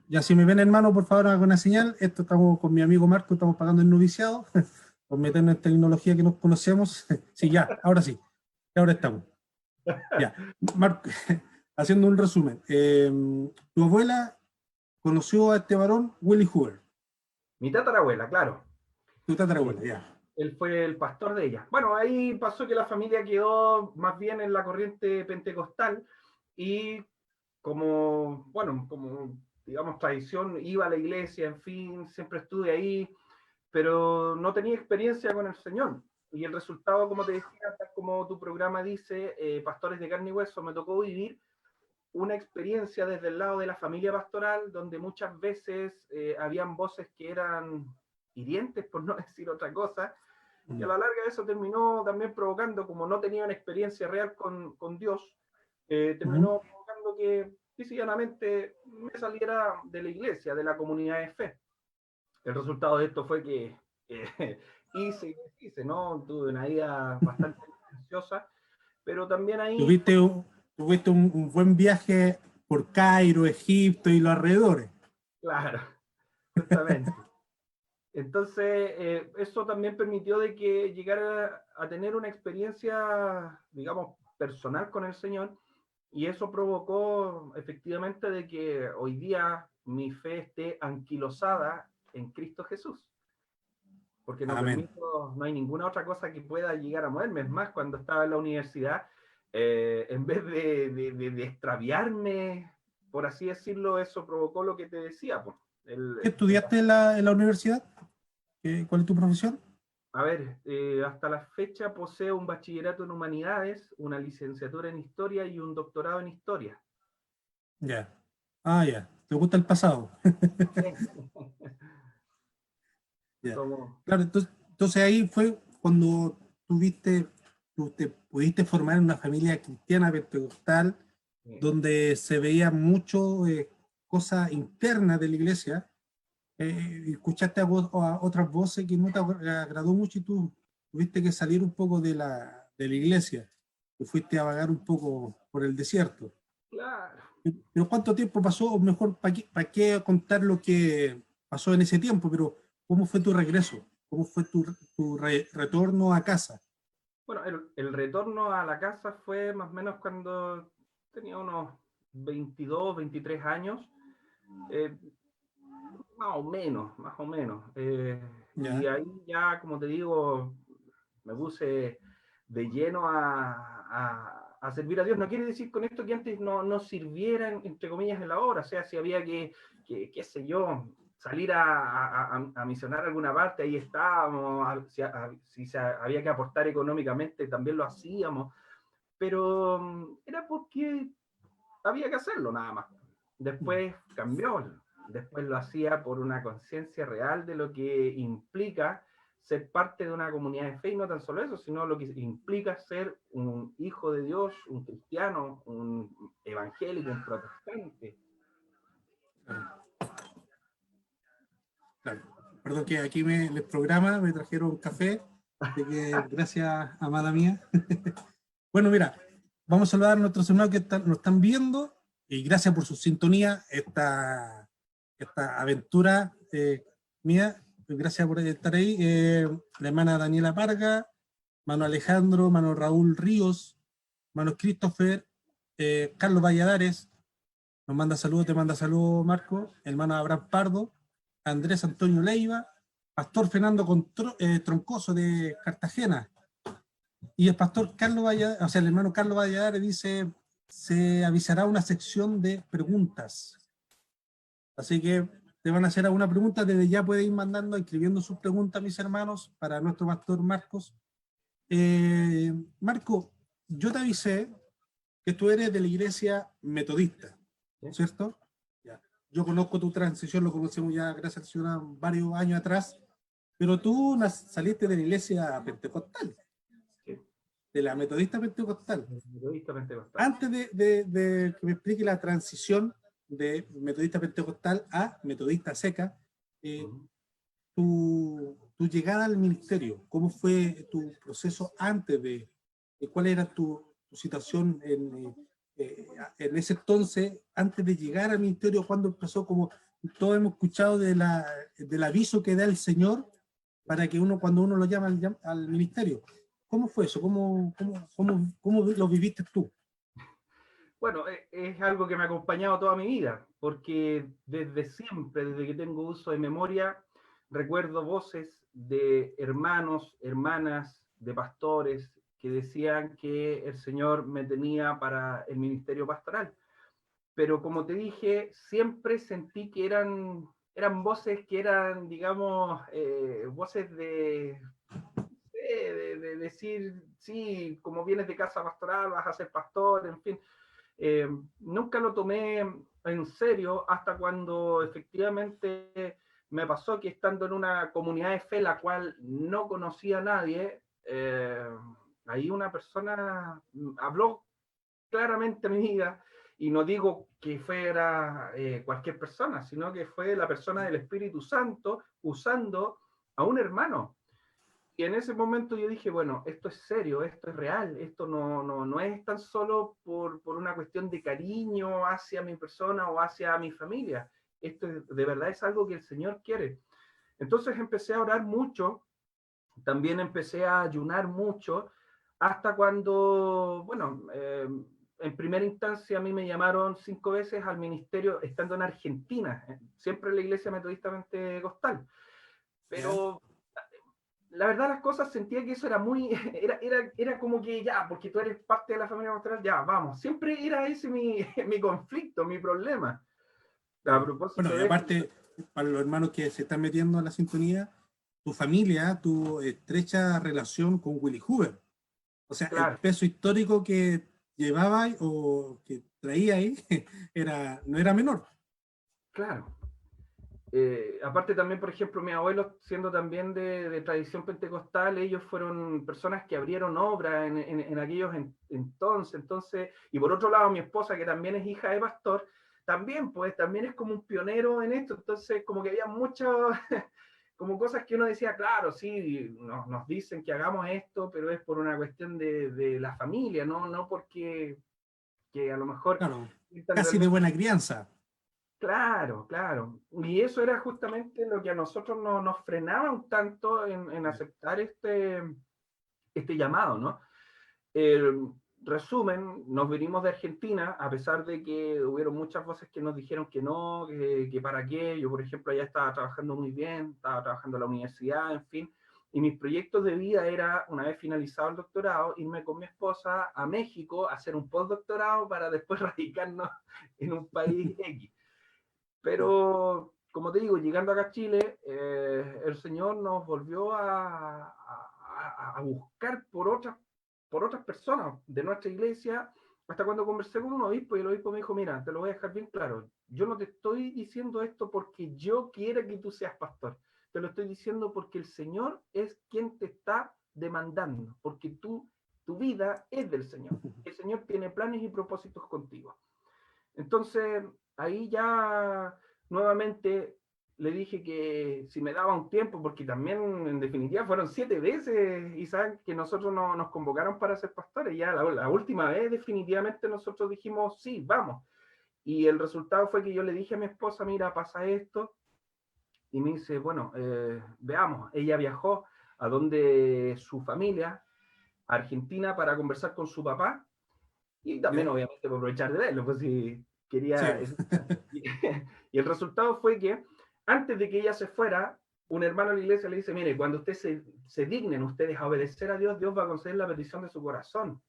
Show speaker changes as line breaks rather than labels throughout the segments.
Ya, si me ven, hermano, por favor, hagan una señal. Esto estamos con mi amigo Marco, estamos pagando el noviciado, por meternos en tecnología que nos conocemos. Sí, ya, ahora sí, ahora estamos. Ya, Marco, haciendo un resumen. Tu abuela conoció a este varón, Willie Hoover.
Mi tatarabuela, claro.
Tu tatarabuela,
Eh,
ya.
Él fue el pastor de ella. Bueno, ahí pasó que la familia quedó más bien en la corriente pentecostal y como digamos tradición, iba a la iglesia, en fin, siempre estuve ahí, pero no tenía experiencia con el Señor. Y el resultado, como te decía, tal como tu programa dice, Pastores de Carne y Hueso, me tocó vivir una experiencia desde el lado de la familia pastoral, donde muchas veces habían voces que eran hirientes, por no decir otra cosa, y a la larga eso terminó también provocando, como no tenía una experiencia real con Dios, terminó provocando que llanamente me saliera de la iglesia, de la comunidad de fe. El resultado de esto fue que hice, ¿no? Tuve una vida bastante ansiosa, pero también ahí,
Tuviste, tuviste un buen viaje por Cairo, Egipto y los alrededores.
claro, justamente. Entonces, eso también permitió de que llegara a tener una experiencia, digamos, personal con el Señor, y eso provocó efectivamente de que hoy día mi fe esté anquilosada en Cristo Jesús, porque
Amén.
no hay ninguna otra cosa que pueda llegar a moverme. Es más, cuando estaba en la universidad, en vez de extraviarme, por así decirlo, eso provocó lo que te decía, pues,
¿Qué
el,
estudiaste en la universidad? ¿Cuál es tu profesión?
A ver, hasta la fecha poseo un bachillerato en humanidades, una licenciatura en historia y un doctorado en historia.
Ya. Ah, ya. ¿Te gusta el pasado? Ya.
Somos,
Claro, entonces ahí fue cuando tú te pudiste formar en una familia cristiana pentecostal
eh,
donde se veía mucho cosas internas de la iglesia. Escuchaste a otras voces que no te agradó mucho y tú tuviste que salir un poco de la iglesia y fuiste a vagar un poco por el desierto.
claro.
Pero ¿cuánto tiempo pasó? O mejor, ¿para qué contar lo que pasó en ese tiempo? Pero ¿cómo fue tu regreso? ¿Cómo fue tu retorno a casa?
Bueno, el retorno a la casa fue más o menos cuando tenía unos 22, 23 años, eh, más o menos, más o menos. Y
Ya,
ahí ya, como te digo, me puse de lleno a servir a Dios. No quiere decir con esto que antes no sirvieran, entre comillas, en la obra. O sea, si había qué sé yo, salir a misionar alguna parte, ahí estábamos. Si había que aportar económicamente, también lo hacíamos. Pero era porque había que hacerlo nada más. Después cambió, después lo hacía por una conciencia real de lo que implica ser parte de una comunidad de fe, y no tan solo eso, sino lo que implica ser un hijo de Dios, un cristiano, un evangélico, un protestante.
claro, claro. Perdón que aquí el programa me trajeron café, así que gracias, amada mía. Bueno, mira, vamos a saludar a nuestros hermanos que nos están viendo y gracias por su sintonía, esta aventura mía. Gracias por estar ahí. La hermana Daniela Parga, mano Alejandro, mano Raúl Ríos, mano Christopher, Carlos Valladares, nos manda saludos, te manda saludos Marco, hermano Abraham Pardo, Andrés Antonio Leiva, Pastor Fernando Troncoso de Cartagena, y el pastor Carlos Valladares, o sea, el hermano Carlos Valladares dice, se avisará una sección de preguntas. Así que te van a hacer alguna pregunta, desde ya pueden ir mandando, escribiendo sus preguntas, mis hermanos, para nuestro pastor Marcos. Marco, yo te avisé que tú eres de la iglesia metodista,
¿Sí?
¿cierto? Ya. Yo conozco tu transición, lo conocemos ya, gracias al Señor, varios años atrás, pero tú saliste de la iglesia pentecostal,
¿Sí?
de la metodista pentecostal.
Metodista pentecostal.
Antes de que me explique la transición de metodista pentecostal a metodista seca, eh,
Uh-huh.
tu llegada al ministerio, ¿cómo fue tu proceso antes cuál era tu situación en ese entonces antes de llegar al ministerio, cuando empezó, como todos hemos escuchado del aviso que da el Señor para que uno, cuando uno lo llama al ministerio? ¿Cómo fue eso? ¿Cómo lo viviste tú?
Bueno, es algo que me ha acompañado toda mi vida, porque desde siempre, desde que tengo uso de memoria, recuerdo voces de hermanos, hermanas, de pastores que decían que el Señor me tenía para el ministerio pastoral. Pero como te dije, siempre sentí que eran voces que eran, digamos, voces de decir, sí, como vienes de casa pastoral, vas a ser pastor, en fin. Nunca lo tomé en serio hasta cuando efectivamente me pasó que estando en una comunidad de fe la cual no conocía a nadie, ahí una persona habló claramente a mi vida, y no digo que fuera cualquier persona, sino que fue la persona del Espíritu Santo usando a un hermano. Y en ese momento yo dije, bueno, esto es serio, esto es real, esto no es tan solo por una cuestión de cariño hacia mi persona o hacia mi familia. Esto de verdad es algo que el Señor quiere. Entonces empecé a orar mucho, también empecé a ayunar mucho, hasta cuando, bueno, en primera instancia a mí me llamaron 5 veces al ministerio estando en Argentina, siempre en la Iglesia Metodista Pentecostal.
¿Ya?
Pero la verdad las cosas sentía que eso era muy, era como que ya, porque tú eres parte de la familia pastoral, ya, vamos. Siempre era ese mi conflicto, mi problema. A
Bueno,
propósito
y
de esto,
aparte, para los hermanos que se están metiendo en la sintonía, tu familia, tu estrecha relación con Willy Hoover. O sea, el
claro,
peso histórico que llevaba o que traía ahí no era menor.
claro. Aparte también, por ejemplo, mis abuelos, siendo también de tradición pentecostal, ellos fueron personas que abrieron obra en aquellos entonces, y por otro lado mi esposa, que también es hija de pastor, también, pues, también es como un pionero en esto, entonces como que había muchas, como cosas que uno decía, claro, sí, nos dicen que hagamos esto, pero es por una cuestión de la familia, no porque que a lo mejor
Claro,
sientan
casi de
realmente.
buena crianza.
Claro, claro. Y eso era justamente lo que a nosotros nos frenaba un tanto en aceptar este llamado, ¿no? Resumen, nos venimos de Argentina, a pesar de que hubieron muchas voces que nos dijeron que no, que para qué. Yo, por ejemplo, allá estaba trabajando muy bien, estaba trabajando en la universidad, en fin. Y mis proyectos de vida era, una vez finalizado el doctorado, irme con mi esposa a México a hacer un postdoctorado para después radicarnos en un país X. Pero, como te digo, llegando acá a Chile, el Señor nos volvió a buscar por otras personas de nuestra iglesia, hasta cuando conversé con un obispo y el obispo me dijo, mira, te lo voy a dejar bien claro, yo no te estoy diciendo esto porque yo quiera que tú seas pastor, te lo estoy diciendo porque el Señor es quien te está demandando, porque tu vida es del Señor. El Señor tiene planes y propósitos contigo. Entonces, ahí ya nuevamente le dije que si me daba un tiempo, porque también en definitiva fueron 7 veces, Isaac, que nosotros nos convocaron para ser pastores. Ya la última vez definitivamente nosotros dijimos, sí, vamos. Y el resultado fue que yo le dije a mi esposa, mira, pasa esto. Y me dice, bueno, veamos. Ella viajó a donde su familia, a Argentina, para conversar con su papá y también
¿Ya?
obviamente por aprovechar de verlo, pues si
Sí,
quería. Y el resultado fue que antes de que ella se fuera, un hermano de la iglesia le dice, mire, cuando ustedes se dignen ustedes a obedecer a Dios, Dios va a conceder la petición de su corazón.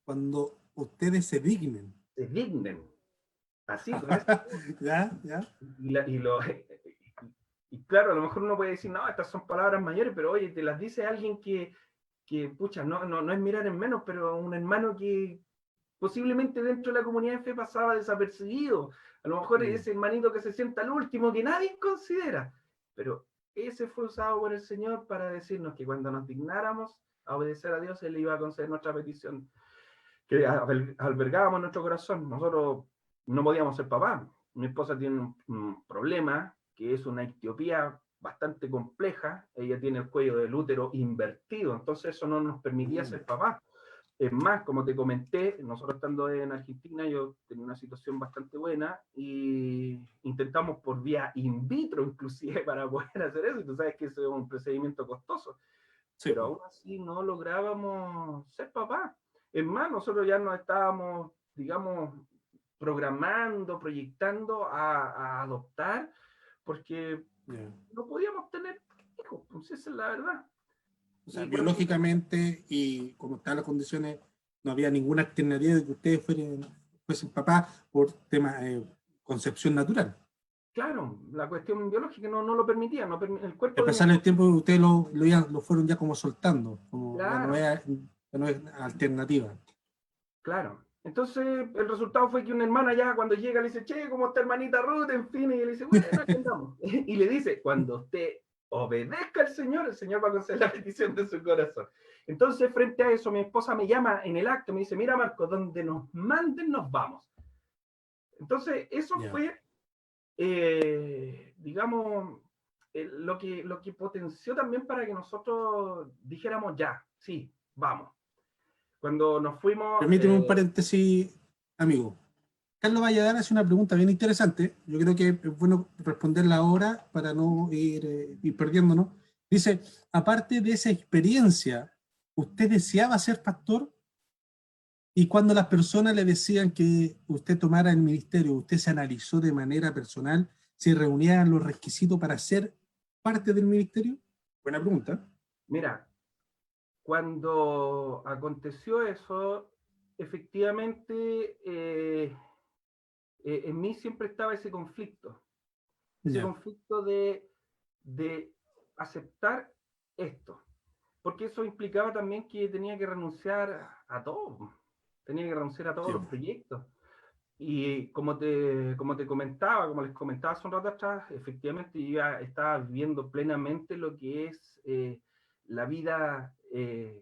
cuando ustedes se dignen.
Se dignen. Así, con eso.
¿Ya? ¿Ya?
Y, la, y, lo, y claro, a lo mejor uno puede decir, no, estas son palabras mayores, pero oye, te las dice alguien que pucha, no es mirar en menos, pero un hermano que posiblemente dentro de la comunidad de fe pasaba desapercibido. A lo mejor
Mm.
ese hermanito que se sienta al último, que nadie considera. Pero ese fue usado por el Señor para decirnos que cuando nos dignáramos a obedecer a Dios, Él iba a conceder nuestra petición, que albergábamos en nuestro corazón. Nosotros no podíamos ser papás. Mi esposa tiene un problema, que es una ictiopía bastante compleja. Ella tiene el cuello del útero invertido, entonces eso no nos permitía
Mm.
ser papás. Es más, como te comenté, nosotros estando en Argentina, yo tenía una situación bastante buena y intentamos por vía in vitro inclusive para poder hacer eso, y tú sabes que eso es un procedimiento costoso,
Sí,
pero aún así no lográbamos ser papás. Es más, nosotros ya nos estábamos, digamos, programando, proyectando a adoptar, porque
ya.
no podíamos tener hijos, pues esa es la verdad.
O sea,
Y por eso,
biológicamente y como están las condiciones, no había ninguna alternativa de que ustedes fuesen papás por tema concepción natural.
claro, la cuestión biológica no lo permitía, el
Al
cuerpo de mi
pasar el
esposa,
tiempo, ustedes lo fueron ya como soltando, como
claro,
ya no es alternativa.
claro. Entonces, el resultado fue que una hermana ya cuando llega le dice, che, ¿cómo está hermanita Ruth? En fin, y le dice, bueno, aquí andamos. Y le dice, cuando usted obedezca al Señor, el Señor va a conceder la petición de su corazón. Entonces, frente a eso, mi esposa me llama en el acto, me dice, mira Marco, donde nos manden, nos vamos. Entonces, eso
Ya.
fue, digamos, lo que potenció también para que nosotros dijéramos, ya, sí, vamos. Cuando nos fuimos,
Permíteme un paréntesis, amigo. Carlos Valladar hace una pregunta bien interesante. Yo creo que es bueno responderla ahora para no ir perdiéndonos. Dice, aparte de esa experiencia, ¿usted deseaba ser pastor? Y cuando las personas le decían que usted tomara el ministerio, usted se analizó de manera personal si reunían los requisitos para ser parte del ministerio. Buena pregunta.
mira, cuando aconteció eso, efectivamente, en mí siempre estaba ese
Ya,
conflicto de aceptar esto, porque eso implicaba también que tenía que renunciar a todo, tenía que renunciar a todos
sí.
los proyectos. Y como te comentaba, como les comentaba hace un rato atrás, efectivamente yo ya estaba viviendo plenamente lo que es la vida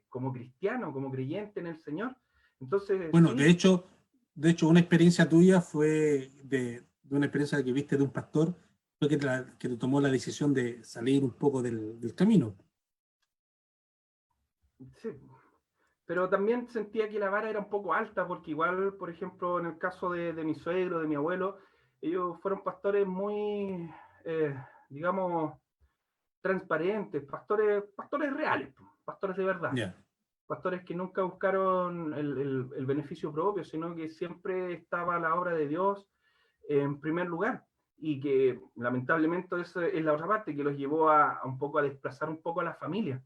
como cristiano, como creyente en el Señor. Entonces,
Bueno,
sí,
de hecho, una experiencia tuya fue de una experiencia que viste de un pastor, fue que te tomó la decisión de salir un poco del camino.
sí, pero también sentía que la vara era un poco alta, porque igual, por ejemplo, en el caso de mi suegro, de mi abuelo, ellos fueron pastores muy, eh, digamos, transparentes, pastores reales, pastores de verdad.
Ya.
Pastores que nunca buscaron el beneficio propio, sino que siempre estaba la obra de Dios en primer lugar. Y que lamentablemente eso es la otra parte que los llevó a un poco a desplazar un poco a la familia.
Mm.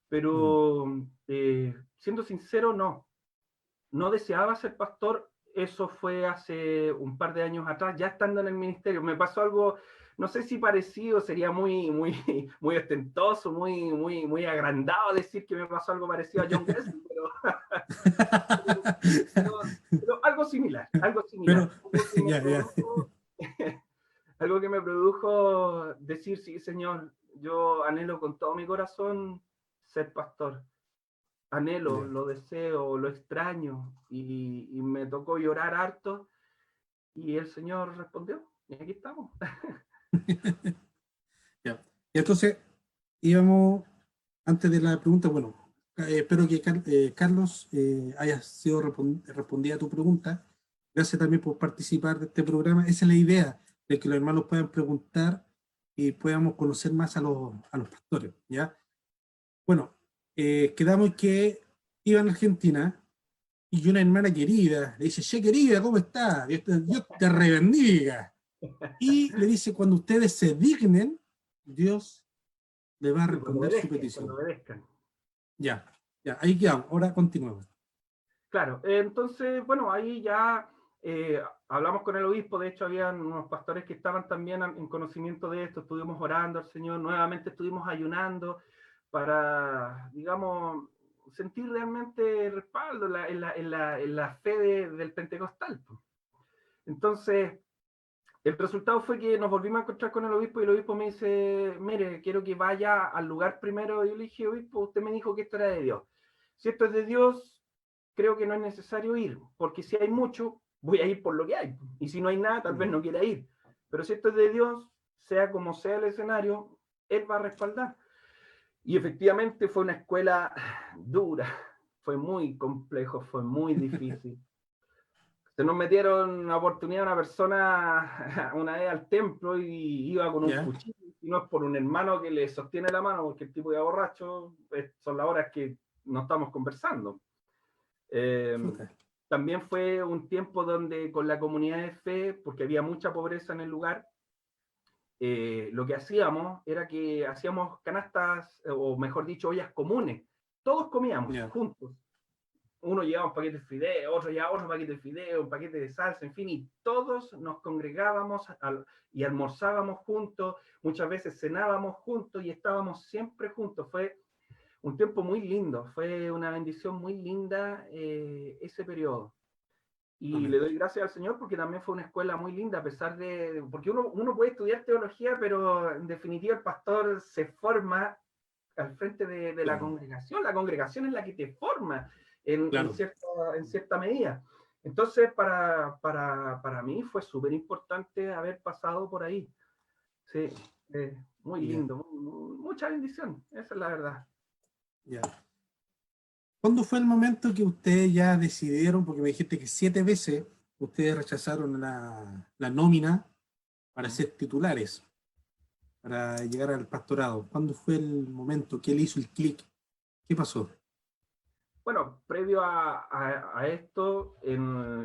Pero siendo sincero, no deseaba ser pastor. Eso fue hace un par de años atrás, ya estando en el ministerio. Me pasó algo, no sé si parecido, sería muy ostentoso, muy agrandado decir que me pasó algo parecido a John Wesley, pero, pero algo similar, algo
Pero,
similar. Algo que me
ya, ya.
produjo, algo que me produjo decir, sí, Señor, yo anhelo con todo mi corazón ser pastor. Anhelo,
Ya.
lo deseo, lo extraño, y me tocó llorar harto, y el Señor respondió, y aquí estamos.
Ya. Y entonces, íbamos, antes de la pregunta, bueno, espero que Carlos haya sido respondida a tu pregunta. Gracias también por participar de este programa. Esa es la idea, de que los hermanos puedan preguntar y podamos conocer más a los pastores, ¿ya? Bueno, quedamos que iban a Argentina y una hermana querida le dice, che querida, ¿cómo estás? Dios te rebendiga. Y le dice, cuando ustedes se dignen, Dios le va a
Y
responder su
cuando
petición.
obedezcan.
Ya, ya, ahí quedamos. Ahora continuemos.
Claro, entonces, bueno, ahí ya hablamos con el obispo, de hecho habían unos pastores que estaban también en conocimiento de esto, estuvimos orando al Señor, nuevamente estuvimos ayunando para, digamos, sentir realmente respaldo en la fe del pentecostal. Entonces, el resultado fue que nos volvimos a encontrar con el obispo, y el obispo me dice, mire, quiero que vaya al lugar primero. Y yo le dije, obispo, usted me dijo que esto era de Dios. Si esto es de Dios, creo que no es necesario ir, porque si hay mucho, voy a ir por lo que hay. Y si no hay nada, tal vez no quiera ir. Pero si esto es de Dios, sea como sea el escenario, Él va a respaldar. Y efectivamente fue una escuela dura, fue muy complejo, fue muy difícil. Se nos metieron una oportunidad una persona una vez al templo y iba con un cuchillo, y no es por un hermano que le sostiene la mano, porque el tipo iba borracho, son las horas que no estamos conversando. También fue un tiempo donde con la comunidad de fe, porque había mucha pobreza en el lugar, lo que hacíamos era que hacíamos canastas, o mejor dicho, ollas comunes. Todos comíamos juntos. Uno llevaba un paquete de fideo, otro llevaba otro paquete de fideo, un paquete de salsa, en fin, y todos nos congregábamos y almorzábamos juntos, muchas veces cenábamos juntos y estábamos siempre juntos. Fue un tiempo muy lindo, fue una bendición muy linda ese periodo. Y le doy gracias al Señor porque también fue una escuela muy linda, a pesar de, porque uno puede estudiar teología, pero en definitiva el pastor se forma al frente de la congregación es la que te forma en cierta medida. Entonces, para mí fue súper importante haber pasado por ahí. Sí, muy lindo, mucha bendición, esa es la verdad.
¿Cuándo fue el momento que ustedes ya decidieron, porque me dijiste que 7 veces ustedes rechazaron la nómina para ser titulares, para llegar al pastorado? ¿Cuándo fue el momento? ¿Qué le hizo el clic? ¿Qué pasó?
Bueno, previo a esto,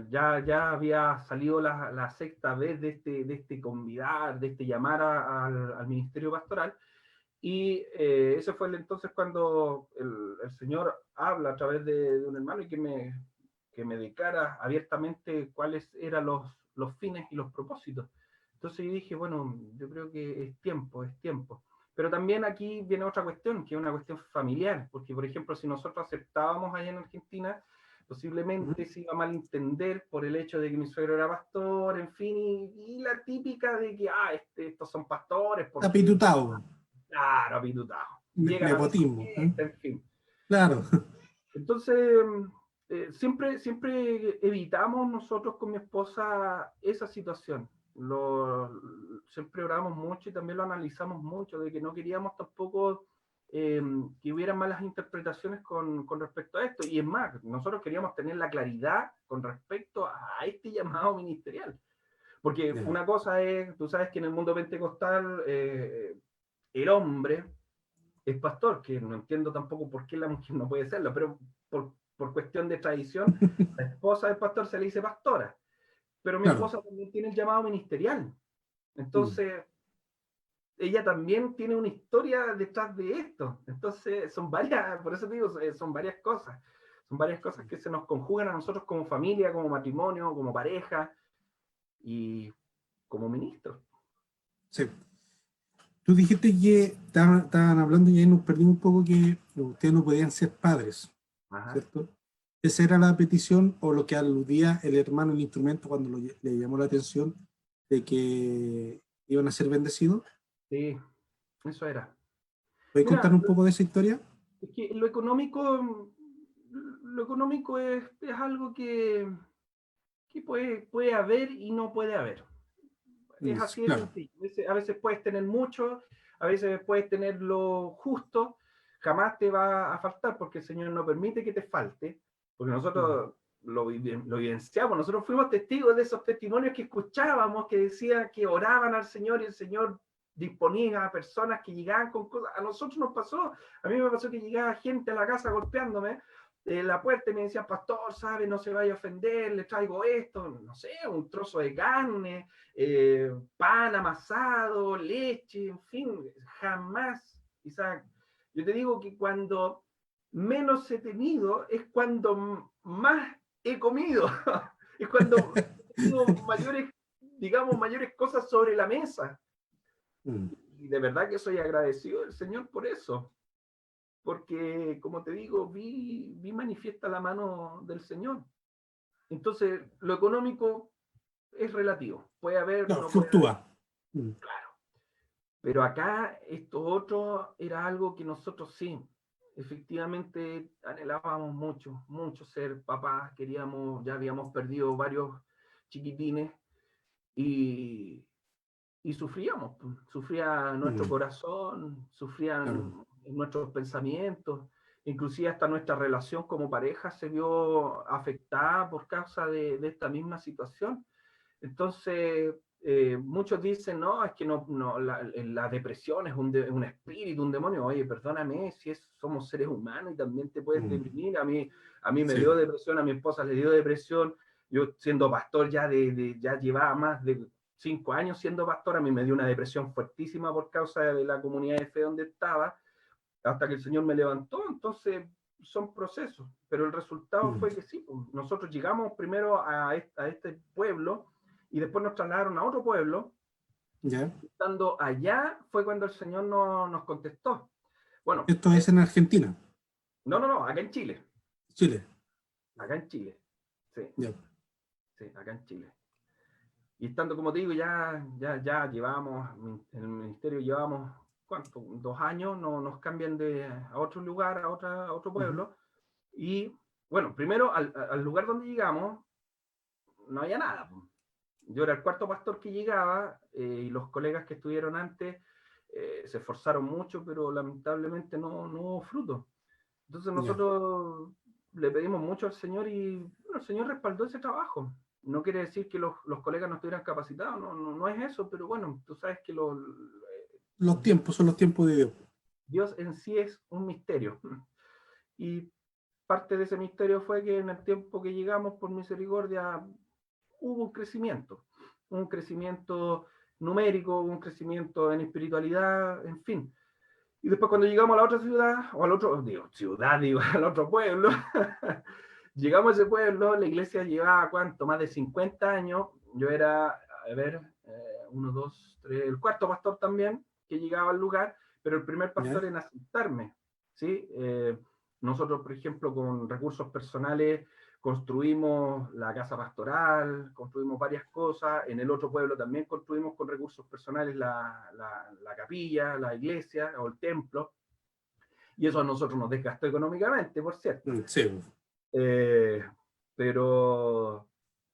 ya había salido la sexta vez de este convidar, de este llamar al ministerio pastoral, y ese fue entonces cuando el Señor habla a través de un hermano y que me declara abiertamente cuáles eran los fines y los propósitos. Entonces yo dije, bueno, yo creo que es tiempo, es tiempo. Pero también aquí viene otra cuestión, que es una cuestión familiar, porque por ejemplo, si nosotros aceptábamos allá en Argentina, posiblemente se iba a malentender por el hecho de que mi suegro era pastor, en fin, y la típica de que, estos son pastores. Porque,
apitutado.
Claro, apitutado. Llegan a
Nepotismo.
en fin.
Claro.
Entonces, siempre evitamos nosotros con mi esposa esa situación. Siempre oramos mucho y también lo analizamos mucho, de que no queríamos tampoco que hubiera malas interpretaciones con respecto a esto. Y es más, nosotros queríamos tener la claridad con respecto a este llamado ministerial. Porque una cosa es, tú sabes que en el mundo pentecostal el hombre es pastor, que no entiendo tampoco por qué la mujer no puede serlo, pero por cuestión de tradición, la esposa del pastor se le dice pastora. Pero mi esposa también tiene el llamado ministerial. Entonces, ella también tiene una historia detrás de esto. Entonces, son varias, por eso te digo, son varias cosas. Son varias cosas que se nos conjugan a nosotros como familia, como matrimonio, como pareja y como ministros.
Sí. Tú dijiste que estaban hablando y ahí nos perdimos un poco que ustedes no podían ser padres, ¿cierto? Esa era la petición o lo que aludía el hermano el instrumento cuando le llamó la atención de que iban a ser bendecidos.
Sí, eso era.
¿Puedes contar un poco de esa historia?
Es que lo económico es algo que puede haber y no puede haber. Es así de sencillo. A veces puedes tener mucho, a veces puedes tener lo justo, jamás te va a faltar porque el Señor no permite que te falte, porque nosotros lo evidenciamos, nosotros fuimos testigos de esos testimonios que escuchábamos, que decían que oraban al Señor y el Señor disponía a personas que llegaban con cosas. A nosotros nos pasó, a mí me pasó que llegaba gente a la casa golpeándome la puerta y me decía, pastor, ¿sabe? No se vaya a ofender, le traigo esto, no sé, un trozo de carne, pan amasado, leche, en fin, jamás, Isaac. Yo te digo que cuando menos he tenido es cuando más he comido, es cuando tengo mayores cosas sobre la mesa. Y de verdad que soy agradecido del Señor por eso. Porque, como te digo, vi manifiesta la mano del Señor. Entonces, lo económico es relativo. Puede haber,
no fluctúa.
Claro. Pero acá, esto otro era algo que nosotros sí, efectivamente, anhelábamos mucho, mucho ser papás. Queríamos, ya habíamos perdido varios chiquitines y sufríamos. Sufría nuestro corazón, sufrían nuestros pensamientos. inclusive hasta nuestra relación como pareja se vio afectada por causa de esta misma situación. Entonces, muchos dicen, no, es que la depresión es un espíritu, un demonio. Oye, perdóname, si somos seres humanos y también te puedes deprimir. A mí me dio depresión, a mi esposa le dio depresión. Yo siendo pastor ya ya llevaba más de 5 años siendo pastor, a mí me dio una depresión fuertísima por causa de la comunidad de fe donde estaba, hasta que el Señor me levantó. Entonces, son procesos, pero el resultado fue que sí, pues, nosotros llegamos primero a este pueblo y después nos trasladaron a otro pueblo.
¿Ya?
Estando allá fue cuando el Señor nos contestó. Bueno,
Esto es en Argentina.
no, acá en Chile.
Chile.
Acá en Chile, sí.
Ya.
Sí, acá en Chile. Y estando, como te digo, ya llevamos, en el ministerio llevamos, ¿cuánto? 2 años, nos cambian a otro lugar, a otro pueblo. Y, bueno, primero, al lugar donde llegamos, no había nada. Yo era el cuarto pastor que llegaba, y los colegas que estuvieron antes se esforzaron mucho, pero lamentablemente no hubo fruto. Entonces nosotros le pedimos mucho al Señor y bueno, el Señor respaldó ese trabajo. No quiere decir que los colegas no estuvieran capacitados, no es eso, pero bueno, tú sabes que
Los tiempos son los tiempos de Dios.
Dios en sí es un misterio. Y parte de ese misterio fue que en el tiempo que llegamos, por misericordia, hubo un crecimiento numérico, un crecimiento en espiritualidad, en fin. Y después cuando llegamos a la otra ciudad, o al otro, al otro pueblo, llegamos a ese pueblo, la iglesia llevaba, ¿cuánto? Más de 50 años. Yo era, a ver, 1, 2, 3, el cuarto pastor también, que llegaba al lugar, pero el primer pastor en aceptarme, ¿sí? Nosotros, por ejemplo, con recursos personales, construimos la casa pastoral, construimos varias cosas. En el otro pueblo también construimos con recursos personales la capilla, la iglesia o el templo. Y eso a nosotros nos desgastó económicamente, por cierto.
Sí.
Pero,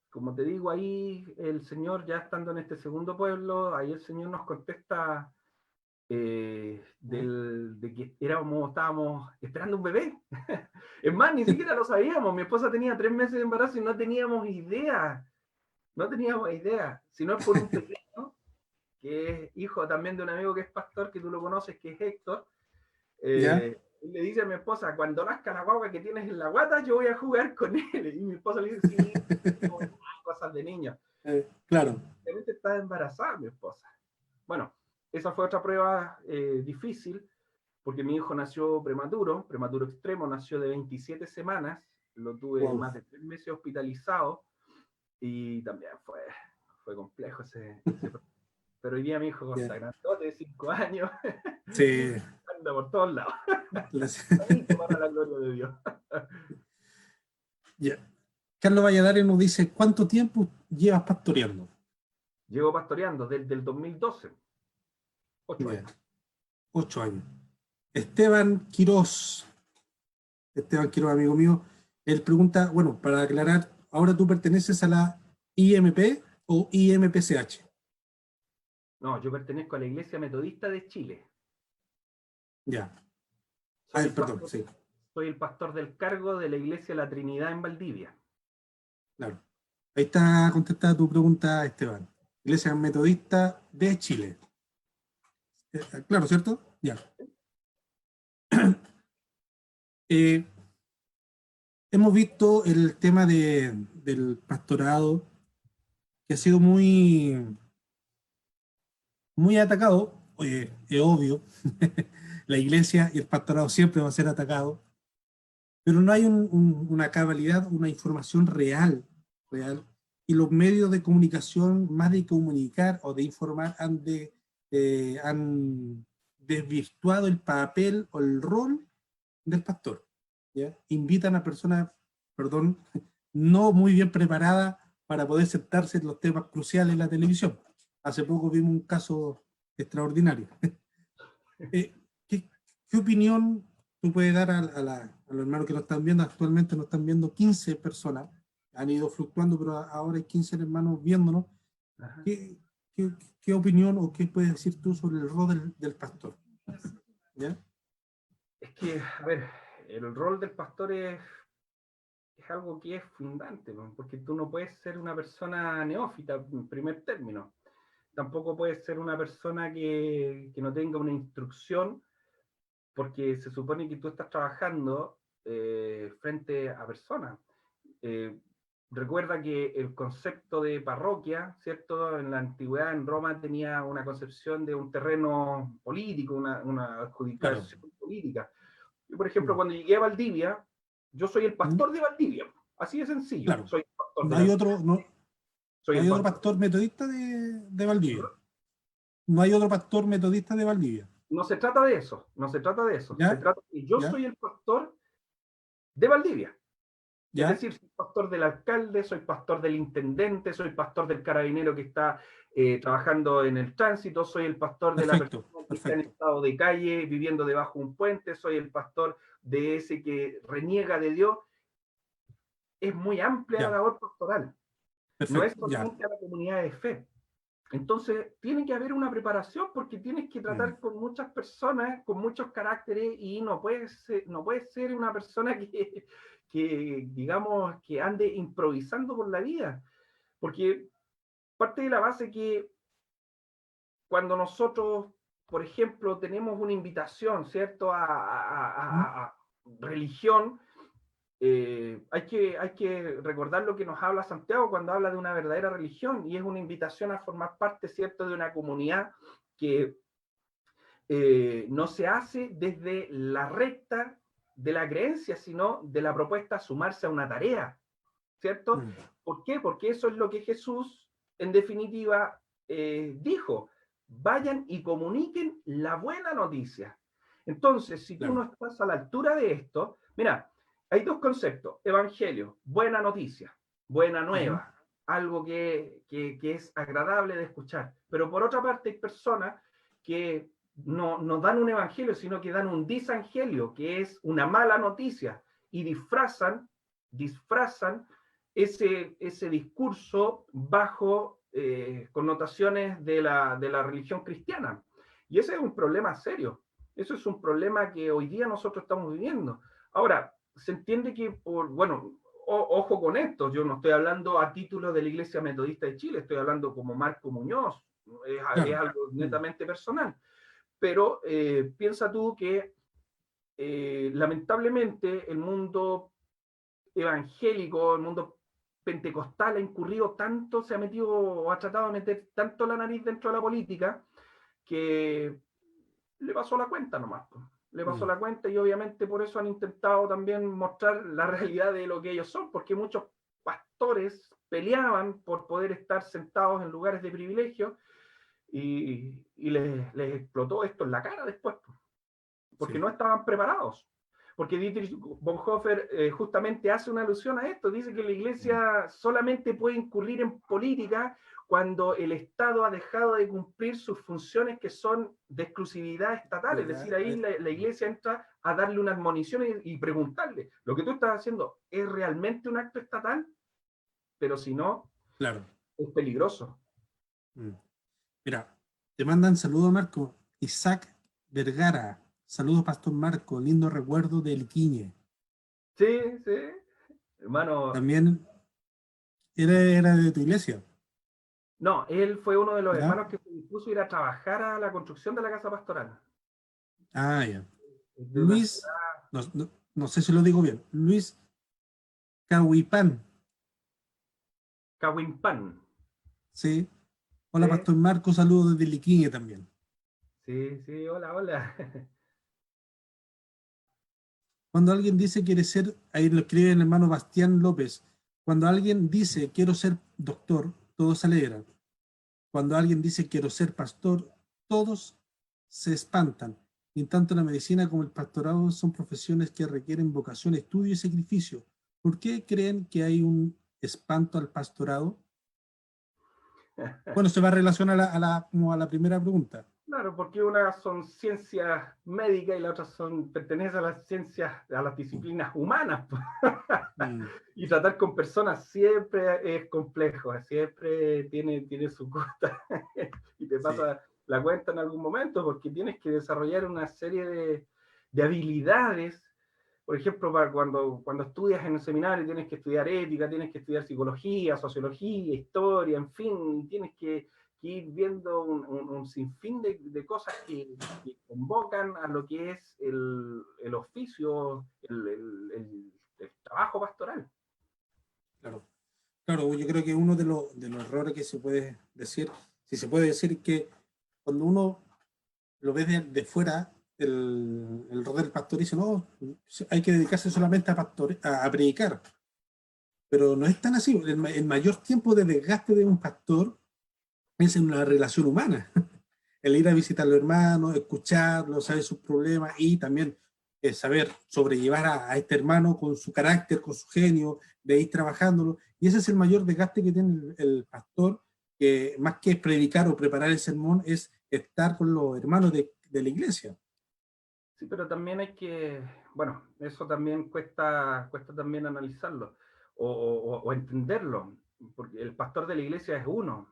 como te digo, ahí el Señor, ya estando en este segundo pueblo, ahí el Señor nos contesta de que estábamos esperando un bebé. Es más, ni siquiera lo sabíamos. Mi esposa tenía 3 meses de embarazo y no teníamos idea. No teníamos idea. Si no es por un pequeño, que es hijo también de un amigo que es pastor, que tú lo conoces, que es Héctor. Le dice a mi esposa, cuando nazca la guagua que tienes en la guata, yo voy a jugar con él. Y mi esposa le dice, sí, cosas de niño.
Claro.
Realmente está embarazada mi esposa. Bueno, esa fue otra prueba difícil, porque mi hijo nació prematuro extremo, nació de 27 semanas, lo tuve más de 3 meses hospitalizado, y también fue complejo ese pero hoy día mi hijo está grandote de 5 años,
sí.
anda por todos lados. Para la gloria de Dios.
Carlos Valladares nos dice, ¿cuánto tiempo llevas pastoreando?
Llevo pastoreando desde el 2012. 8 años.
8 años. Esteban Quiroz, amigo mío, él pregunta, bueno, para aclarar, ¿ahora tú perteneces a la IMP o IMPCH?
No, yo pertenezco a la Iglesia Metodista de Chile.
Ya.
Perdón, sí. Soy el pastor del cargo de la Iglesia La Trinidad en Valdivia.
Claro. Ahí está contestada tu pregunta, Esteban. Iglesia Metodista de Chile. Claro, ¿cierto? Ya. Hemos visto el tema del pastorado que ha sido muy atacado. Es obvio. La iglesia y el pastorado siempre va a ser atacado, pero no hay una cabalidad, una información real, y los medios de comunicación, más de comunicar o de informar, han desvirtuado el papel o el rol del pastor. ¿Ya? Invitan a personas, perdón, no muy bien preparadas para poder sentarse en los temas cruciales en la televisión. Hace poco vimos un caso extraordinario. ¿Qué opinión tú puedes dar a los hermanos que nos están viendo? Actualmente nos están viendo 15 personas, han ido fluctuando, pero ahora hay 15 hermanos viéndonos. ¿Qué opinión o qué puedes decir tú sobre el rol del pastor? ¿Ya?
Es que, a ver, el rol del pastor es algo que es fundante, ¿no? Porque tú no puedes ser una persona neófita en primer término. Tampoco puedes ser una persona que no tenga una instrucción, porque se supone que tú estás trabajando frente a personas. Eh, Recuerda que el concepto de parroquia, ¿cierto? En la antigüedad en Roma tenía una concepción de un terreno político, una
Claro.
adjudicación política. Yo, por ejemplo, cuando llegué a Valdivia, yo soy el
¿Mm?
pastor de Valdivia, así de sencillo.
Claro.
Soy el pastor
No
de
hay
la
otro, no,
soy
no
el
hay otro
pastor.
pastor metodista de Valdivia. No hay otro pastor metodista de Valdivia.
No se trata de eso, no se trata de eso. Se
¿Ya?
trata de que yo
¿Ya?
soy el pastor de Valdivia. Es
¿Ya?
decir, soy pastor del alcalde, soy pastor del intendente, soy pastor del carabinero que está trabajando en el tránsito, soy el pastor de la persona
Perfecto,
que está en
perfecto.
estado de calle viviendo debajo de un puente, soy el pastor de ese que reniega de Dios. Es muy amplia la
Ya,
labor pastoral, no es
perfecto. Ya.
solamente a la comunidad de fe. Entonces, tiene que haber una preparación porque tienes que
Mm.
tratar con muchas personas, con muchos caracteres, y no puedes ser una persona digamos, que ande improvisando por la vida. Porque parte de la base que cuando nosotros, por ejemplo, tenemos una invitación, ¿cierto?,
¿Mm?
a religión, hay que recordar lo que nos habla Santiago cuando habla de una verdadera religión, y es una invitación a formar parte, ¿cierto?, de una comunidad que no se hace desde la recta de la creencia, sino de la propuesta a sumarse a una tarea, ¿cierto?
Mm.
¿Por qué? Porque eso es lo que Jesús, en definitiva, dijo: vayan y comuniquen la buena noticia. Entonces, si tú
Claro.
no estás a la altura de esto, mira, hay dos conceptos: evangelio, buena noticia, buena
Ujú.
nueva, algo que es agradable de escuchar. Pero por otra parte, hay personas que no dan un evangelio, sino que dan un disangelio, que es una mala noticia, y disfrazan ese discurso bajo connotaciones de la religión cristiana. Y ese es un problema serio. Eso es un problema que hoy día nosotros estamos viviendo. Ahora, se entiende que, bueno, ojo con esto, yo no estoy hablando a título de la Iglesia Metodista de Chile, estoy hablando como Marco Muñoz, es
Claro.
algo
Mm.
netamente personal. Pero piensa tú que lamentablemente el mundo evangélico, el mundo pentecostal ha incurrido tanto, se ha metido o ha tratado de meter tanto la nariz dentro de la política, que le pasó la cuenta nomás. Le pasó
Mm.
la cuenta, y obviamente por eso han intentado también mostrar la realidad de lo que ellos son, porque muchos pastores peleaban por poder estar sentados en lugares de privilegio, y les explotó esto en la cara después, porque
Sí.
no estaban preparados. Porque Dietrich Bonhoeffer justamente hace una alusión a esto, dice que la
Mm.
iglesia solamente puede incurrir en política cuando el Estado ha dejado de cumplir sus funciones, que son de exclusividad estatal. Es decir, ahí la iglesia entra a darle una admonición y preguntarle: ¿lo que tú estás haciendo es realmente un acto estatal? Pero si no,
Claro.
es peligroso.
Mm. Mira, te mandan saludos, Marco. Isaac Vergara. Saludos, Pastor Marco. Lindo recuerdo del Quiñe.
Sí, sí, hermano.
También era de tu iglesia,
No, él fue uno de los
¿ya?
hermanos que se dispuso a ir a trabajar a la construcción de la casa pastoral.
Ah, ya.
De una
Luis, no sé si lo digo bien. Luis Cahuipán.
Cahuimpan.
Sí.
Sí,
Hola, Pastor Marco. Saludos desde Liquiñe también.
sí, sí, hola, hola.
Cuando alguien dice quiere ser, ahí lo escribe el hermano Bastián López. Cuando alguien dice quiero ser doctor, todos se alegran. Cuando alguien dice quiero ser pastor, todos se espantan. Y en tanto la medicina como el pastorado son profesiones que requieren vocación, estudio y sacrificio. ¿Por qué creen que hay un espanto al pastorado? Bueno, se va a relacionar como a la primera pregunta.
Claro, porque unas son ciencias médicas y las otras pertenecen a las ciencias, a las disciplinas humanas.
Mm,
Y tratar con personas siempre es complejo, siempre tiene su costa y te
sí,
pasa la cuenta en algún momento, porque tienes que desarrollar una serie de habilidades por ejemplo, para cuando estudias en el seminario tienes que estudiar ética, tienes que estudiar psicología, sociología, historia, en fin, tienes que ir viendo un sinfín de cosas que convocan a lo que es el oficio, el trabajo pastoral.
Claro. Claro, yo creo que uno de los errores que se puede decir, si se puede decir, que cuando uno lo ve de fuera, el rol del pastor dice, no, hay que dedicarse solamente a predicar. Pero no es tan así. El mayor tiempo de desgaste de un pastor es en una relación humana. El ir a visitar a los hermanos, escucharlos, saber sus problemas y también saber sobrellevar a este hermano con su carácter, con su genio, de ir trabajándolo. Y ese es el mayor desgaste que tiene el pastor, que más que predicar o preparar el sermón, es estar con los hermanos de la iglesia.
Sí, pero también hay que, bueno, eso también cuesta también analizarlo o entenderlo, porque el pastor de la iglesia es uno,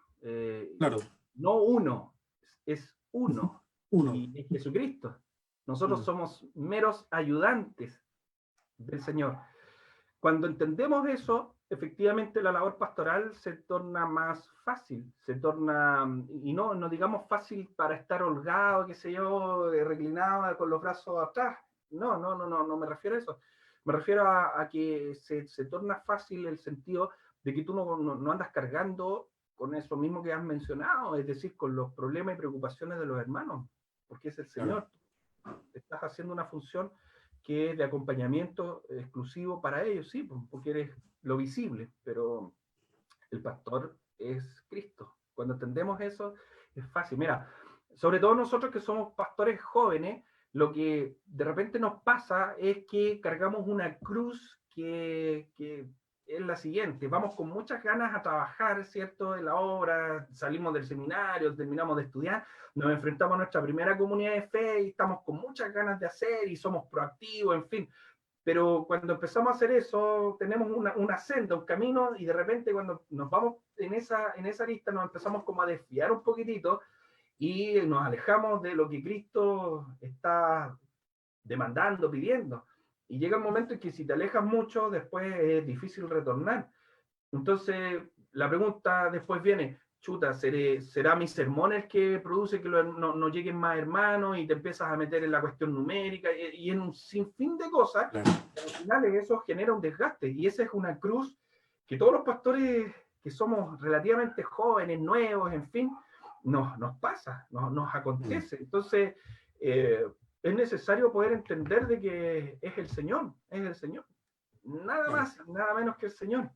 Claro,
no uno, es uno,
uno.
y es Jesucristo. Nosotros
Mm,
somos meros ayudantes del Señor. Cuando entendemos eso, efectivamente la labor pastoral se torna más fácil, se torna, y no digamos fácil para estar holgado, qué sé yo, reclinado con los brazos atrás. No me refiero a eso. Me refiero a que se torna fácil el sentido de que tú no andas cargando con eso mismo que has mencionado, es decir, con los problemas y preocupaciones de los hermanos, porque es el
claro.
Señor. Estás haciendo una función que es de acompañamiento exclusivo para ellos, sí, porque eres lo visible, pero el pastor es Cristo. Cuando entendemos eso, es fácil. Mira, sobre todo nosotros que somos pastores jóvenes, lo que de repente nos pasa es que cargamos una cruz que es la siguiente. Vamos con muchas ganas a trabajar, ¿cierto? En la obra, salimos del seminario, terminamos de estudiar, nos enfrentamos a nuestra primera comunidad de fe y estamos con muchas ganas de hacer y somos proactivos, en fin. Pero cuando empezamos a hacer eso, tenemos una senda, un camino, y de repente cuando nos vamos en esa lista nos empezamos como a desviar un poquitito y nos alejamos de lo que Cristo está demandando, pidiendo. Y llega un momento en que si te alejas mucho, después es difícil retornar. Entonces, la pregunta después viene, chuta, ¿será mi sermón el que produce que no lleguen más hermanos y te empiezas a meter en la cuestión numérica y en un sinfín de cosas?
Claro.
Al final eso genera un desgaste y esa es una cruz que todos los pastores que somos relativamente jóvenes, nuevos, en fin, nos pasa, nos
Mm,
acontece. Entonces, es necesario poder entender de que es el Señor, nada
claro.
más, nada menos que el Señor.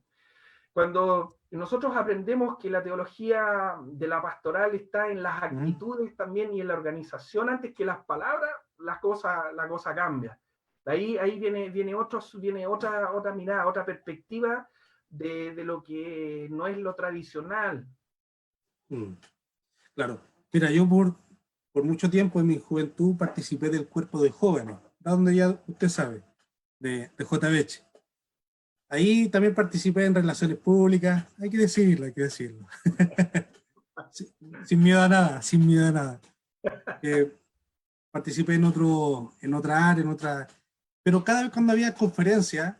Cuando nosotros aprendemos que la teología de la pastoral está en las
Mm,
actitudes también y en la organización antes que las palabras, la cosa cambia. Ahí viene otra mirada, otra perspectiva de lo que no es lo tradicional.
mm. Claro. Mira, yo por mucho tiempo en mi juventud participé del cuerpo de jóvenes, donde ya usted sabe, de JBH. Ahí también participé en relaciones públicas, hay que decirlo, hay que decirlo. sin, sin miedo a nada, sin miedo a nada. Eh, Participé en otra área, pero cada vez cuando había conferencias,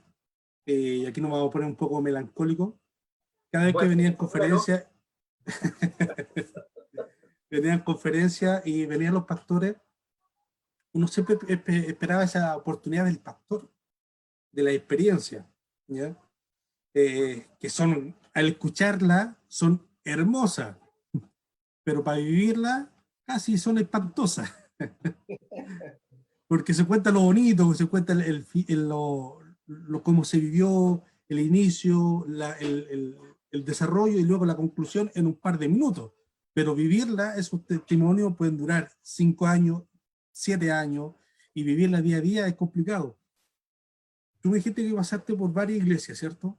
y aquí nos vamos a poner un poco melancólico, cada vez que
Bueno,
venían conferencias y venían los pastores, uno siempre esperaba esa oportunidad del pastor, de la experiencia, ¿ya? Que son, al escucharla, son hermosas, pero para vivirla casi son espantosas, porque se cuenta lo bonito, se cuenta cómo se vivió, el inicio, el desarrollo y luego la conclusión en un par de minutos. Pero vivirla, esos testimonios pueden durar 5 años, 7 años, y vivirla día a día es complicado. Tú me dijiste que pasaste por varias iglesias, ¿cierto?